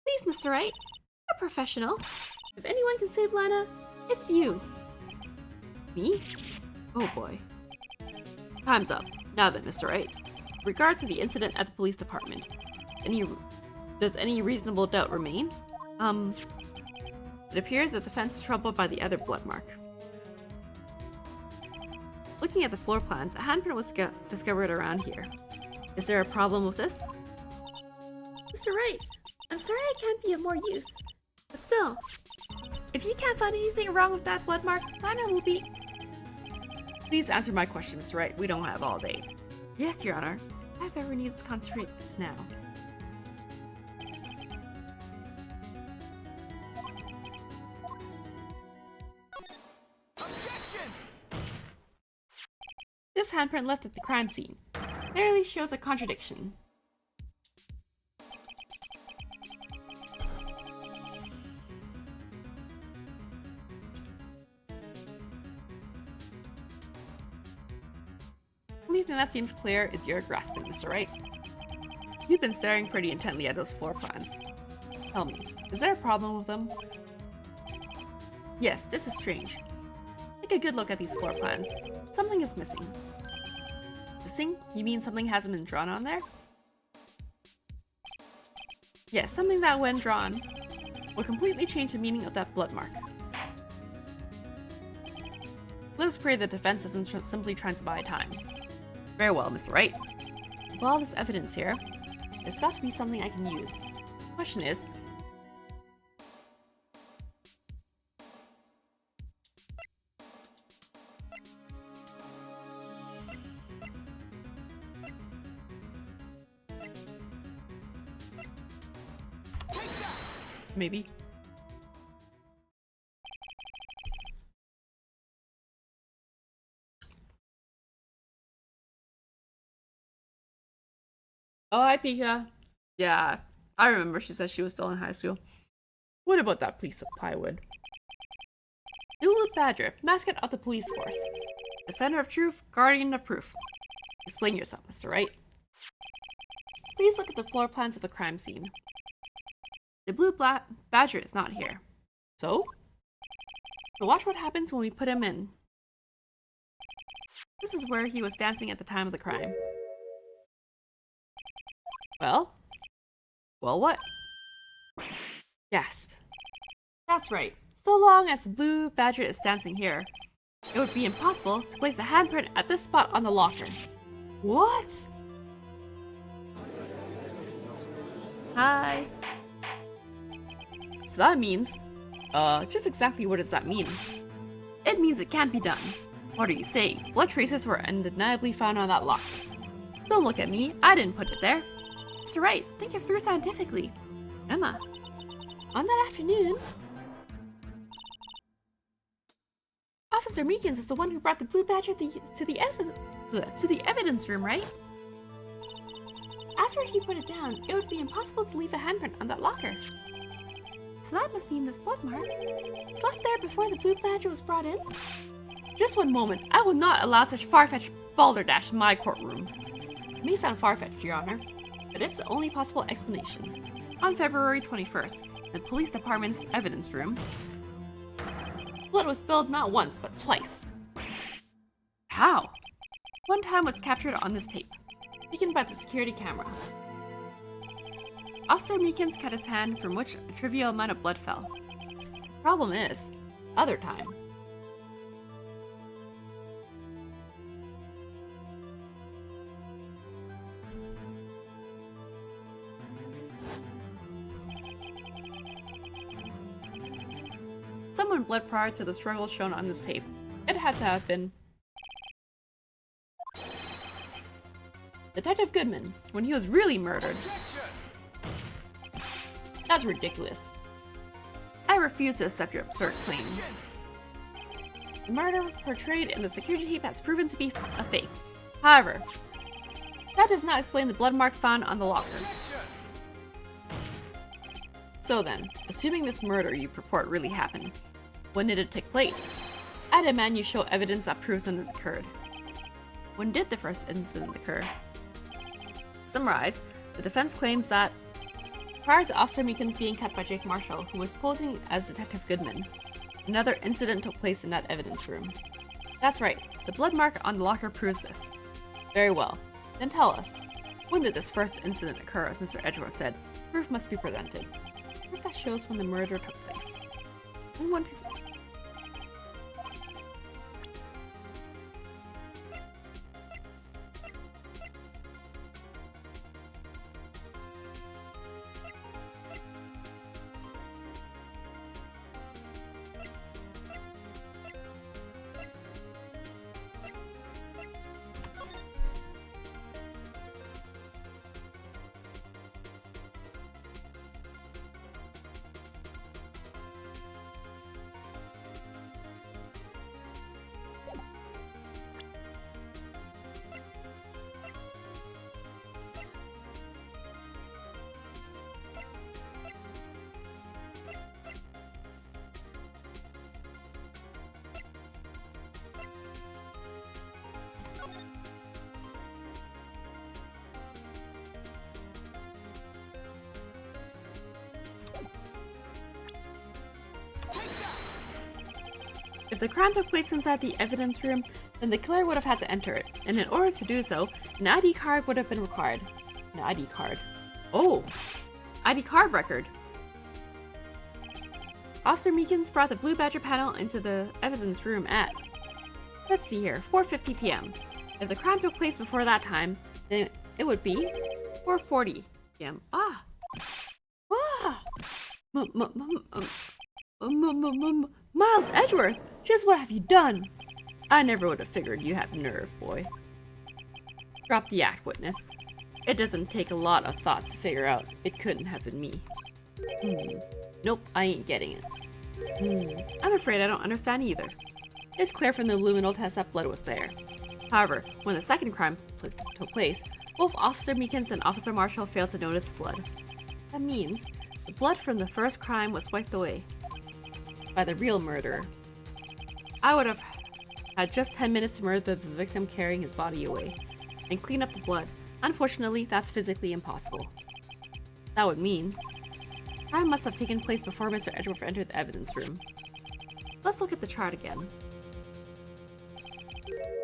please, Mr. Wright, you're a professional. If anyone can save Lana, it's you. Me? Oh boy. Time's up. Now then, Mr. Wright. With regard to the incident at the police department, does any reasonable doubt remain? It appears that the defense is troubled by the other blood mark. Looking at the floor plans, a handprint was discovered around here. Is there a problem with this? Mr. Wright, I'm sorry I can't be of more use. But still, if you can't find anything wrong with that blood mark, Lana will be... Please answer my question, Mr. Wright. We don't have all day. Yes, Your Honor. If I ever need to concentrate, it's now. This handprint left at the crime scene clearly shows a contradiction. The only thing that seems clear is your grasping, Mr. Wright. You've been staring pretty intently at those floor plans. Tell me, is there a problem with them? Yes, this is strange. Take a good look at these floor plans. Something is missing. Missing? You mean something hasn't been drawn on there? Yes, something that when drawn will completely change the meaning of that blood mark. Let's pray the defense isn't simply trying to buy time. Very well, Mr. Wright. With all this evidence here, there's got to be something I can use. The question is, maybe. Oh, hi, Pika. Yeah, I remember she said she was still in high school. What about that piece of plywood? Lulu Badger, mascot of the police force. Defender of truth, guardian of proof. Explain yourself, Mr. Wright. Please look at the floor plans of the crime scene. The blue badger is not here. So? So watch what happens when we put him in. This is where he was dancing at the time of the crime. Well? Well, what? Gasp. That's right. So long as the blue badger is dancing here, it would be impossible to place a handprint at this spot on the locker. What? Hi. So that means, just exactly what does that mean? It means it can't be done. What are you saying? Blood traces were undeniably found on that locker. Don't look at me, I didn't put it there. Mr. Wright, think it through scientifically. Emma, on that afternoon, Officer Meekins is the one who brought the blue badger to the evidence room, right? After he put it down, it would be impossible to leave a handprint on that locker. So that must mean this blood mark was left there before the blue badger was brought in? Just one moment. I will not allow such far-fetched balderdash in my courtroom. It may sound far-fetched, Your Honor, but it's the only possible explanation. On February 21st, in the police department's evidence room, blood was spilled not once, but twice. How? One time was captured on this tape, taken by the security camera. Officer Meekins cut his hand, from which a trivial amount of blood fell. Problem is, other time. Someone bled prior to the struggle shown on this tape. It had to have been Detective Goodman, when he was really murdered. That's ridiculous. I refuse to accept your absurd claim. The murder portrayed in the security tape has proven to be a fake. However, that does not explain the blood mark found on the locker. So then, assuming this murder you purport really happened, when did it take place? I demand you show evidence that proves when it occurred. When did the first incident occur? To summarize, the defense claims that prior to Officer Meekins being cut by Jake Marshall, who was posing as Detective Goodman, another incident took place in that evidence room. That's right, the blood mark on the locker proves this. Very well. Then tell us, when did this first incident occur? As Mr. Edgeworth said, proof must be presented. Proof that shows when the murder took place. In one piece. If the crime took place inside the evidence room, then the killer would have had to enter it, and in order to do so, an ID card would have been required. An ID card. Oh! ID card record! Officer Meekins brought the Blue Badger panel into the evidence room at, let's see here, 4:50 p.m. If the crime took place before that time, then it would be 4:40 p.m. Ah! Ah! Miles Edgeworth! Just what have you done? I never would have figured you had nerve, boy. Drop the act, witness. It doesn't take a lot of thought to figure out it couldn't have been me. Nope, I ain't getting it. I'm afraid I don't understand either. It's clear from the luminal test that blood was there. However, when the second crime took place, both Officer Meekins and Officer Marshall failed to notice blood. That means the blood from the first crime was wiped away by the real murderer. I would have had just 10 minutes to murder the victim carrying his body away and clean up the blood. Unfortunately, that's physically impossible. That would mean the crime must have taken place before Mr. Edgeworth entered the evidence room. Let's look at the chart again.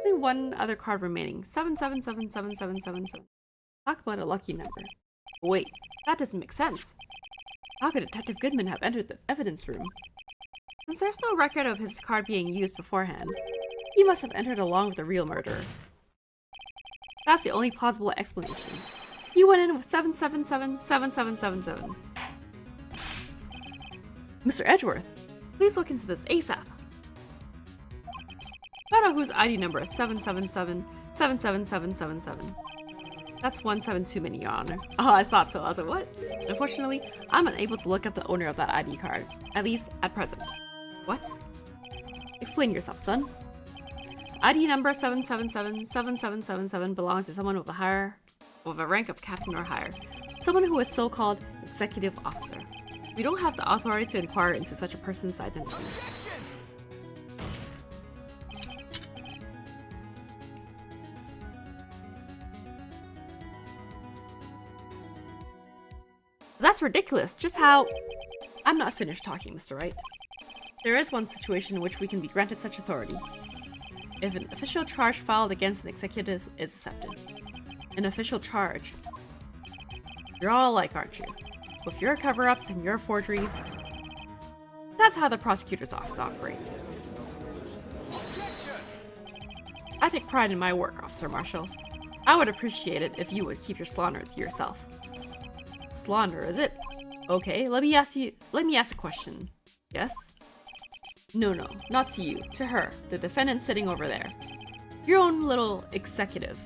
Only one other card remaining. 777777. Talk about a lucky number. Wait, that doesn't make sense. How could Detective Goodman have entered the evidence room? Since there's no record of his card being used beforehand, he must have entered along with the real murderer. That's the only plausible explanation. He went in with 7777777. Mr. Edgeworth, please look into this ASAP. Find out whose ID number is 7777777. That's 17 too many, Your Honor. Oh, I thought so. I was like, what? Unfortunately, I'm unable to look up the owner of that ID card, at least at present. What? Explain yourself, son. ID number 7777777 belongs to someone with a rank of captain or higher. Someone who is so-called executive officer. We don't have the authority to inquire into such a person's identity. That's ridiculous. Just how... I'm not finished talking, Mr. Wright. There is one situation in which we can be granted such authority. If an official charge filed against an executive is accepted. An official charge. You're all alike, aren't you? With your cover-ups and your forgeries. That's how the prosecutor's office operates. I take pride in my work, Officer Marshall. I would appreciate it if you would keep your slander to yourself. Slander, is it? Okay, let me ask a question. Yes? No, not to you. To her, the defendant sitting over there. Your own little executive.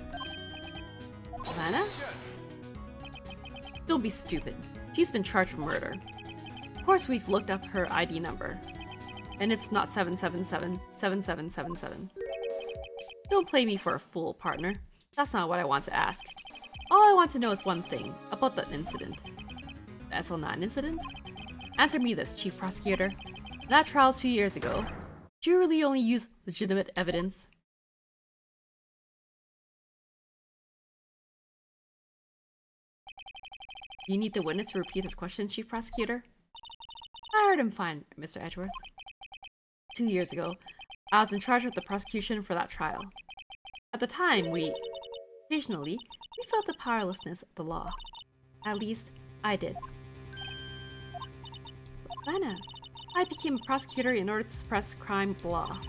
Lana? Don't be stupid. She's been charged with murder. Of course we've looked up her ID number. And it's not 7777777. Don't play me for a fool, partner. That's not what I want to ask. All I want to know is one thing, about that incident. The SL9 incident? Answer me this, Chief Prosecutor. In that trial 2 years ago, did you really only use legitimate evidence? Do you need the witness to repeat his question, Chief Prosecutor? I heard him fine, Mr. Edgeworth. 2 years ago, I was in charge of the prosecution for that trial. At the time, occasionally, we felt the powerlessness of the law. At least, I did. Lana, I became a prosecutor in order to suppress crime with the law.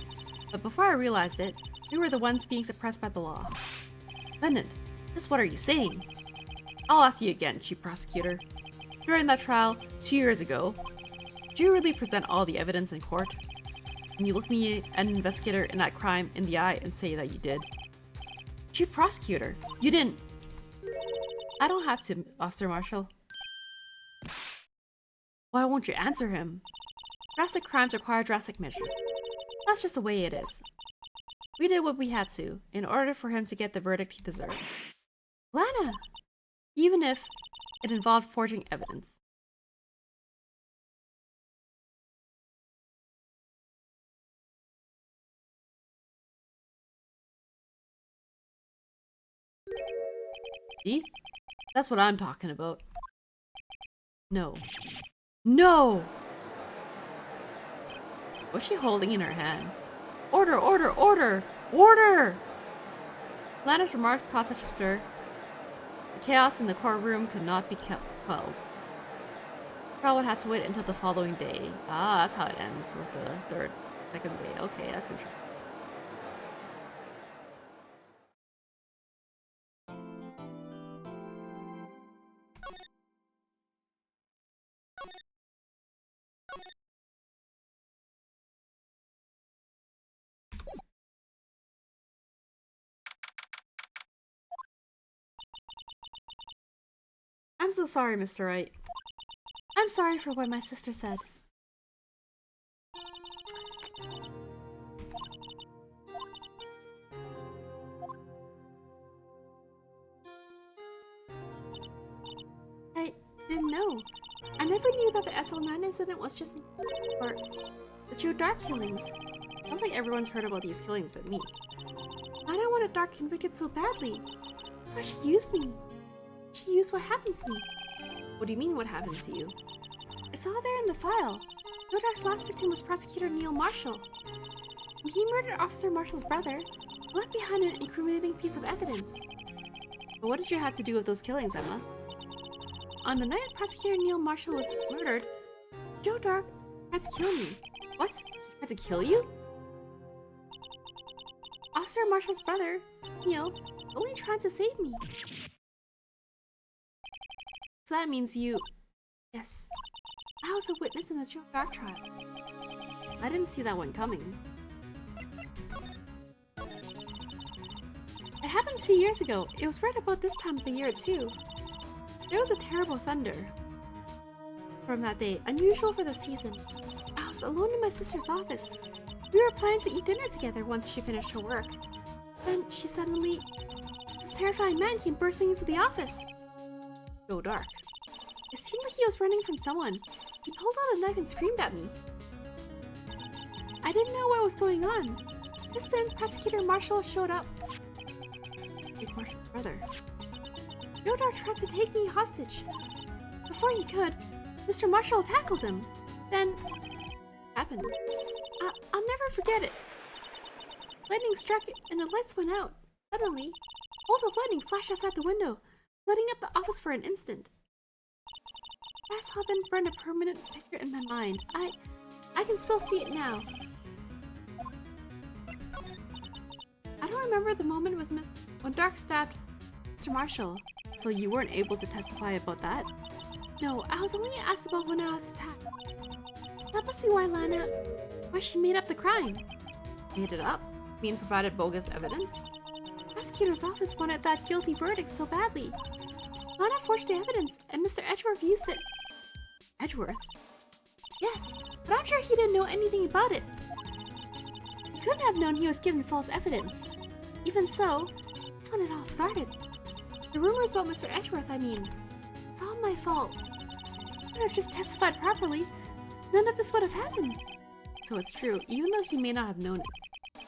But before I realized it, we were the ones being suppressed by the law. Defendant, just what are you saying? I'll ask you again, Chief Prosecutor. During that trial, 2 years ago, did you really present all the evidence in court? Can you look me, an investigator in that crime, in the eye and say that you did? Chief Prosecutor, you didn't... I don't have to, Officer Marshall. Why won't you answer him? Drastic crimes require drastic measures. That's just the way it is. We did what we had to, in order for him to get the verdict he deserved. Lana! Even if it involved forging evidence. See? That's what I'm talking about. No. No! What's she holding in her hand? Order, order, order! Order! Lana's remarks caused such a stir. The chaos in the courtroom could not be quelled. The trial would have to wait until the following day. Ah, that's how it ends, with the second day. Okay, that's interesting. I'm so sorry, Mr. Wright. I'm sorry for what my sister said. I didn't know. I never knew that the SL9 incident was just or the true Dark killings. Sounds like everyone's heard about these killings but me. I don't want a Dark convicted so badly. That's why she used me. She used what happened to me. What do you mean, what happened to you? It's all there in the file. Dark's last victim was Prosecutor Neil Marshall. When he murdered Officer Marshall's brother, he left behind an incriminating piece of evidence. But what did you have to do with those killings, Emma? on the night Prosecutor Neil Marshall was murdered, Joe Dark tried to kill me. What? He tried to kill you? Officer Marshall's brother, Neil, only tried to save me. So that means you... Yes. I was a witness in the Joe Dark trial. I didn't see that one coming. It happened 2 years ago. It was right about this time of the year, too. There was a terrible thunder. From that day, unusual for the season, I was alone in my sister's office. We were planning to eat dinner together once she finished her work. Then she suddenly... This terrifying man came bursting into the office. Joe Dark. It seemed like he was running from someone. He pulled out a knife and screamed at me. I didn't know what was going on. Just then, Prosecutor Marshall showed up. Big Marshall's brother. Joe Dark tried to take me hostage. Before he could, Mr. Marshall tackled him. Then... happened. I'll never forget it. Lightning struck and the lights went out. Suddenly, bolt of lightning flashed outside the window, lighting up the office for an instant. I saw them burn a permanent picture in my mind. I can still see it now. I don't remember the moment when Dark stabbed Mr. Marshall. So you weren't able to testify about that? No, I was only asked about when I was attacked. That must be why she made up the crime. Made it up? You mean provided bogus evidence? The prosecutor's office wanted that guilty verdict so badly. Lana forged the evidence, and Mr. Edgeworth used it. Edgeworth? Yes, but I'm sure he didn't know anything about it. He couldn't have known he was given false evidence. Even so, that's when it all started. The rumors about Mr. Edgeworth, I mean. It's all my fault. If I could have just testified properly, none of this would have happened. So it's true, even though he may not have known it.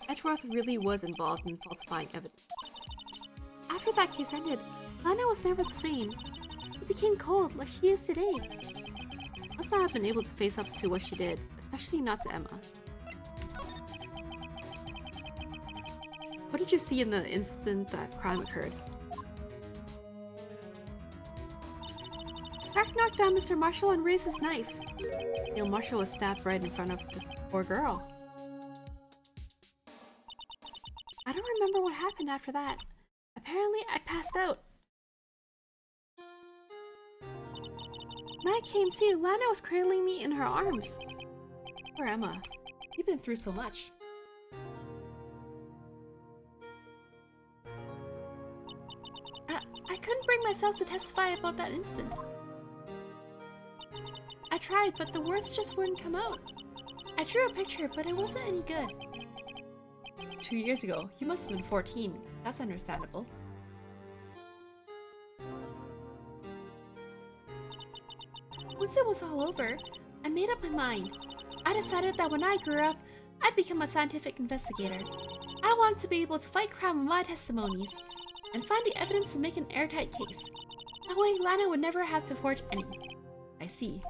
Edgeworth really was involved in falsifying evidence. After that case ended, Lana was never the same. She became cold, like she is today. Must not have been able to face up to what she did, especially not to Emma. What did you see in the instant that crime occurred? Jack knocked down Mr. Marshall and raised his knife. Neil Marshall was stabbed right in front of this poor girl. I don't remember what happened after that. Apparently, I passed out. When I came to, Lana was cradling me in her arms. Poor Emma. You've been through so much. I couldn't bring myself to testify about that instant. I tried, but the words just wouldn't come out. I drew a picture, but it wasn't any good. 2 years ago, you must have been 14. That's understandable. Once it was all over, I made up my mind. I decided that when I grew up, I'd become a scientific investigator. I wanted to be able to fight crime with my testimonies and find the evidence to make an airtight case. That way, Lana would never have to forge any. I see.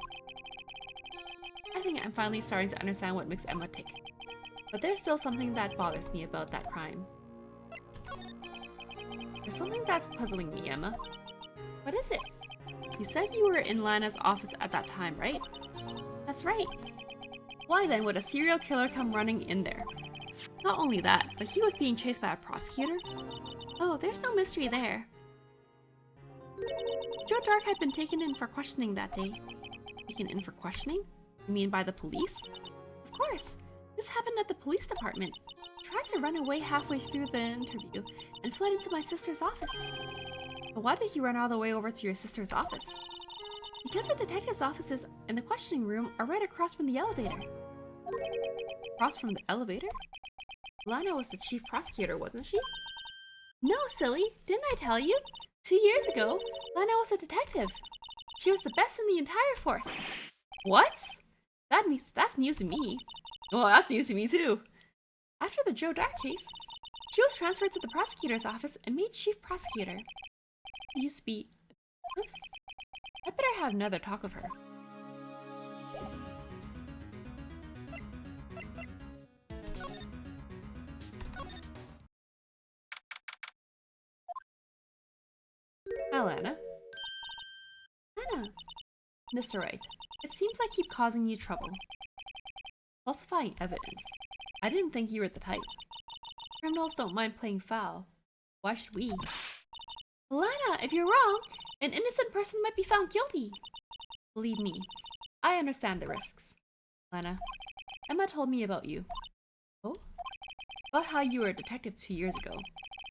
I think I'm finally starting to understand what makes Emma tick. But there's still something that bothers me about that crime. There's something that's puzzling me, Emma. What is it? You said you were in Lana's office at that time, right? That's right. Why then would a serial killer come running in there? Not only that, but he was being chased by a prosecutor? Oh, there's no mystery there. Joe Dark had been taken in for questioning that day. Taken in for questioning? You mean by the police? Of course. This happened at the police department. He tried to run away halfway through the interview and fled into my sister's office. But why did he run all the way over to your sister's office? Because the detective's offices and the questioning room are right across from the elevator. Across from the elevator? Lana was the chief prosecutor, wasn't she? No, silly! Didn't I tell you? 2 years ago, Lana was a detective. She was the best in the entire force. What? That's news to me. Well, that's news to me too. After the Joe Dark case, she was transferred to the prosecutor's office and made chief prosecutor. She used to be... I better have another talk with her. Hi, Lana. Lana, Mr. Wright, it seems I keep causing you trouble. Falsifying evidence. I didn't think you were the type. Criminals don't mind playing foul. Why should we? Lana, if you're wrong, an innocent person might be found guilty. Believe me, I understand the risks. Lana, Emma told me about you. Oh? About how you were a detective 2 years ago.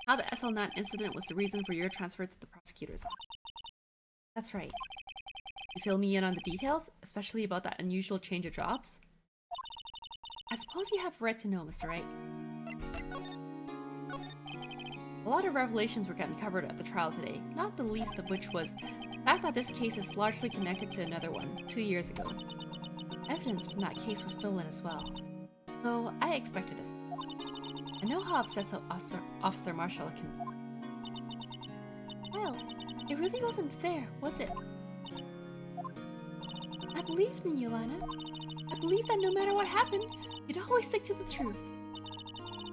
How the SL9 incident was the reason for your transfer to the prosecutor's office. That's right. You fill me in on the details, especially about that unusual change of jobs? I suppose you have a right to know, Mr. Wright. A lot of revelations were uncovered at the trial today, not the least of which was the fact that this case is largely connected to another one, 2 years ago. Evidence from that case was stolen as well. So, I expected it. I know how obsessive Officer Marshall can be. Well, it really wasn't fair, was it? I believed in you, Lana. I believed that no matter what happened, you'd always stick to the truth.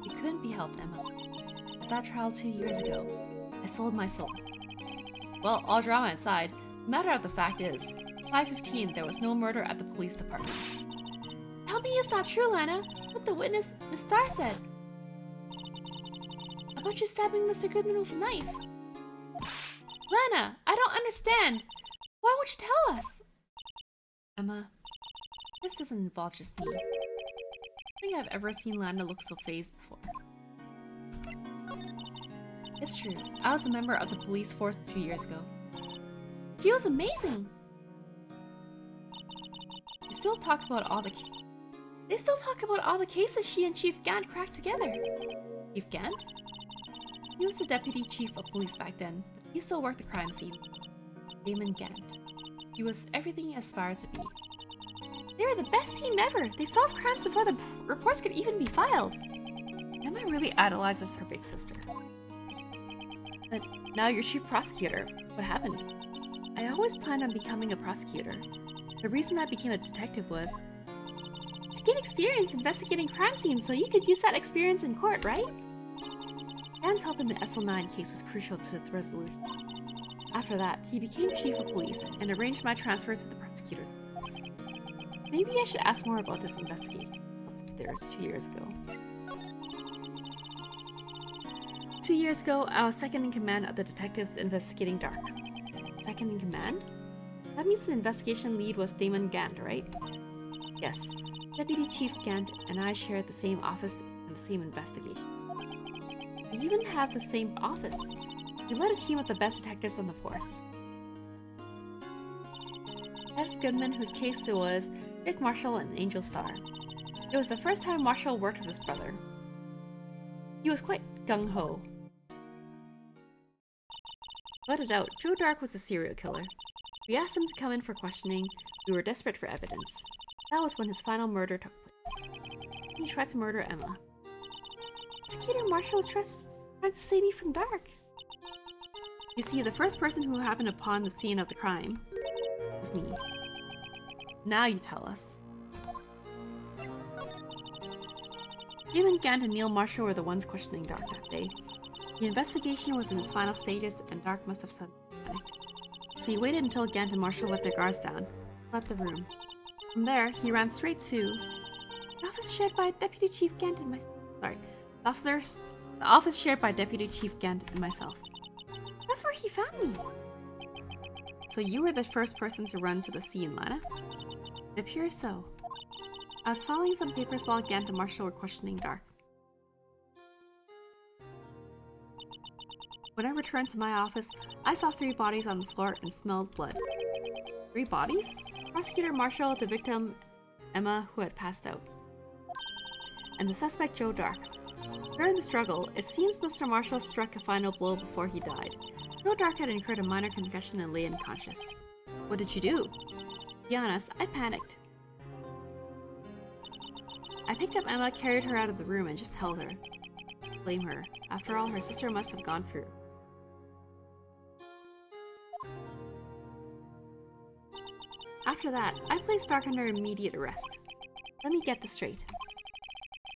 You couldn't be helped, Emma. At that trial 2 years ago, I sold my soul. Well, all drama aside, the matter of the fact is, 5:15 there was no murder at the police department. Tell me it's not true, Lana. What the witness, Miss Starr, said. About you stabbing Mr. Goodman with a knife. Lana, I don't understand. Why won't you tell us? Emma, this doesn't involve just me. I don't think I've ever seen Lana look so phased before. It's true. I was a member of the police force 2 years ago. She was amazing! They still talk about all the cases she and Chief Gant cracked together. Chief Gant? He was the deputy chief of police back then, but he still worked the crime scene. Damon Gant. He was everything he aspired to be. They were the best team ever! They solved crimes before the reports could even be filed! Emma really idolizes her big sister. But now you're chief prosecutor. What happened? I always planned on becoming a prosecutor. The reason I became a detective was to get experience investigating crime scenes so you could use that experience in court, right? Dan's help in the SL9 case was crucial to its resolution. After that, he became chief of police and arranged my transfer to the prosecutor's office. Maybe I should ask more about this investigation of theirs 2 years ago. 2 years ago, I was second in command of the detectives investigating Dark. Second in command? That means the investigation lead was Damon Gant, right? Yes. Deputy Chief Gant and I shared the same office and the same investigation. We even have the same office. We led a team of the best detectives on the force. F. Goodman, whose case it was, Dick Marshall and Angel Starr. It was the first time Marshall worked with his brother. He was quite gung-ho. Without a doubt, Joe Dark was a serial killer. We asked him to come in for questioning. We were desperate for evidence. That was when his final murder took place. He tried to murder Emma. Prosecutor Marshall was trying to save me from Dark. You see, the first person who happened upon the scene of the crime was me. Now you tell us. Damon Gant and Neil Marshall were the ones questioning Dark that day. The investigation was in its final stages, and Dark must have said something. So he waited until Gant and Marshall let their guards down, left the room. From there, he ran straight to the office shared by Deputy Chief Gant and myself. The office shared by Deputy Chief Gant and myself. That's where he found me. So you were the first person to run to the scene, Lana? It appears so. I was filing some papers while Gant and Marshall were questioning Dark. When I returned to my office, I saw 3 bodies on the floor and smelled blood. 3 bodies? Prosecutor Marshall, the victim, Emma, who had passed out, and the suspect Joe Dark. During the struggle, it seems Mr. Marshall struck a final blow before he died. Joe Dark had incurred a minor concussion and lay unconscious. What did you do? To be honest, I panicked. I picked up Emma, carried her out of the room, and just held her. Blame her. After all, her sister must have gone through. After that, I placed Dark under immediate arrest. Let me get this straight.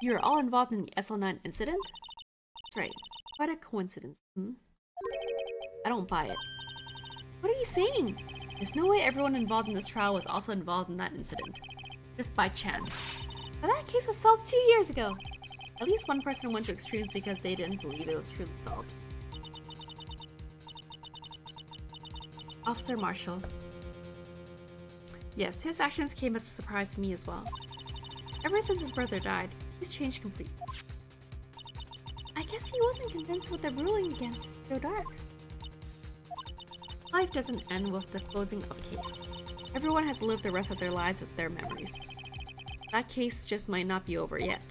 You were all involved in the SL9 incident? That's right. Quite a coincidence, I don't buy it. What are you saying? There's no way everyone involved in this trial was also involved in that incident. Just by chance. But that case was solved 2 years ago. At least one person went to extremes because they didn't believe it was truly solved. Officer Marshall. Yes, his actions came as a surprise to me as well. Ever since his brother died, he's changed completely. I guess he wasn't convinced with the ruling against Joe Dark. Life doesn't end with the closing of a case. Everyone has lived the rest of their lives with their memories. That case just might not be over yet.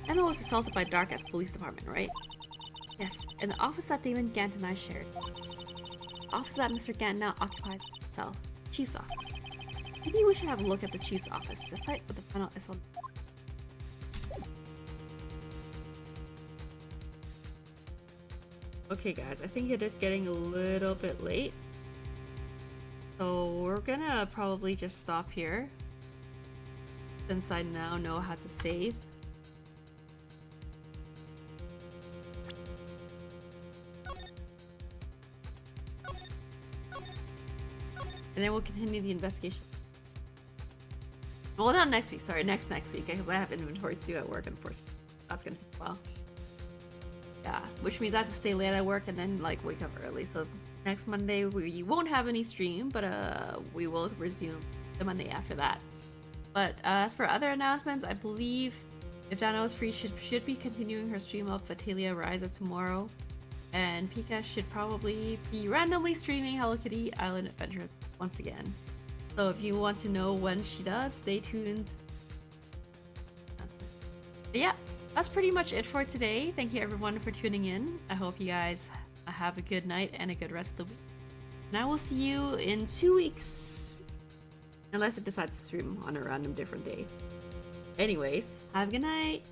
Emma was assaulted by Dark at the police department, right? Yes, in the office that Damon Gant and I shared. The office that Mr. Gant now occupies itself, Chief's office. Maybe we should have a look at the Chief's office, the site with the final SL. Okay guys, I think it is getting a little bit late. So we're gonna probably just stop here. Since I now know how to save. And then we'll continue the investigation. Well, not next week, sorry, next week, because I have inventory to do at work, unfortunately. That's gonna take a while. Yeah, which means I have to stay late at work and then like wake up early. So next Monday we won't have any stream, but we will resume the Monday after that. But as for other announcements, I believe if Dana is free, should be continuing her stream of Vitalia Rise tomorrow, and Pika should probably be randomly streaming Hello Kitty Island Adventures once again. So if you want to know when she does, stay tuned. But yeah, that's pretty much it for today. Thank you everyone for tuning in. I hope you guys have a good night and a good rest of the week. And I will see you in 2 weeks. Unless it decides to stream on a random different day. Anyways, have a good night.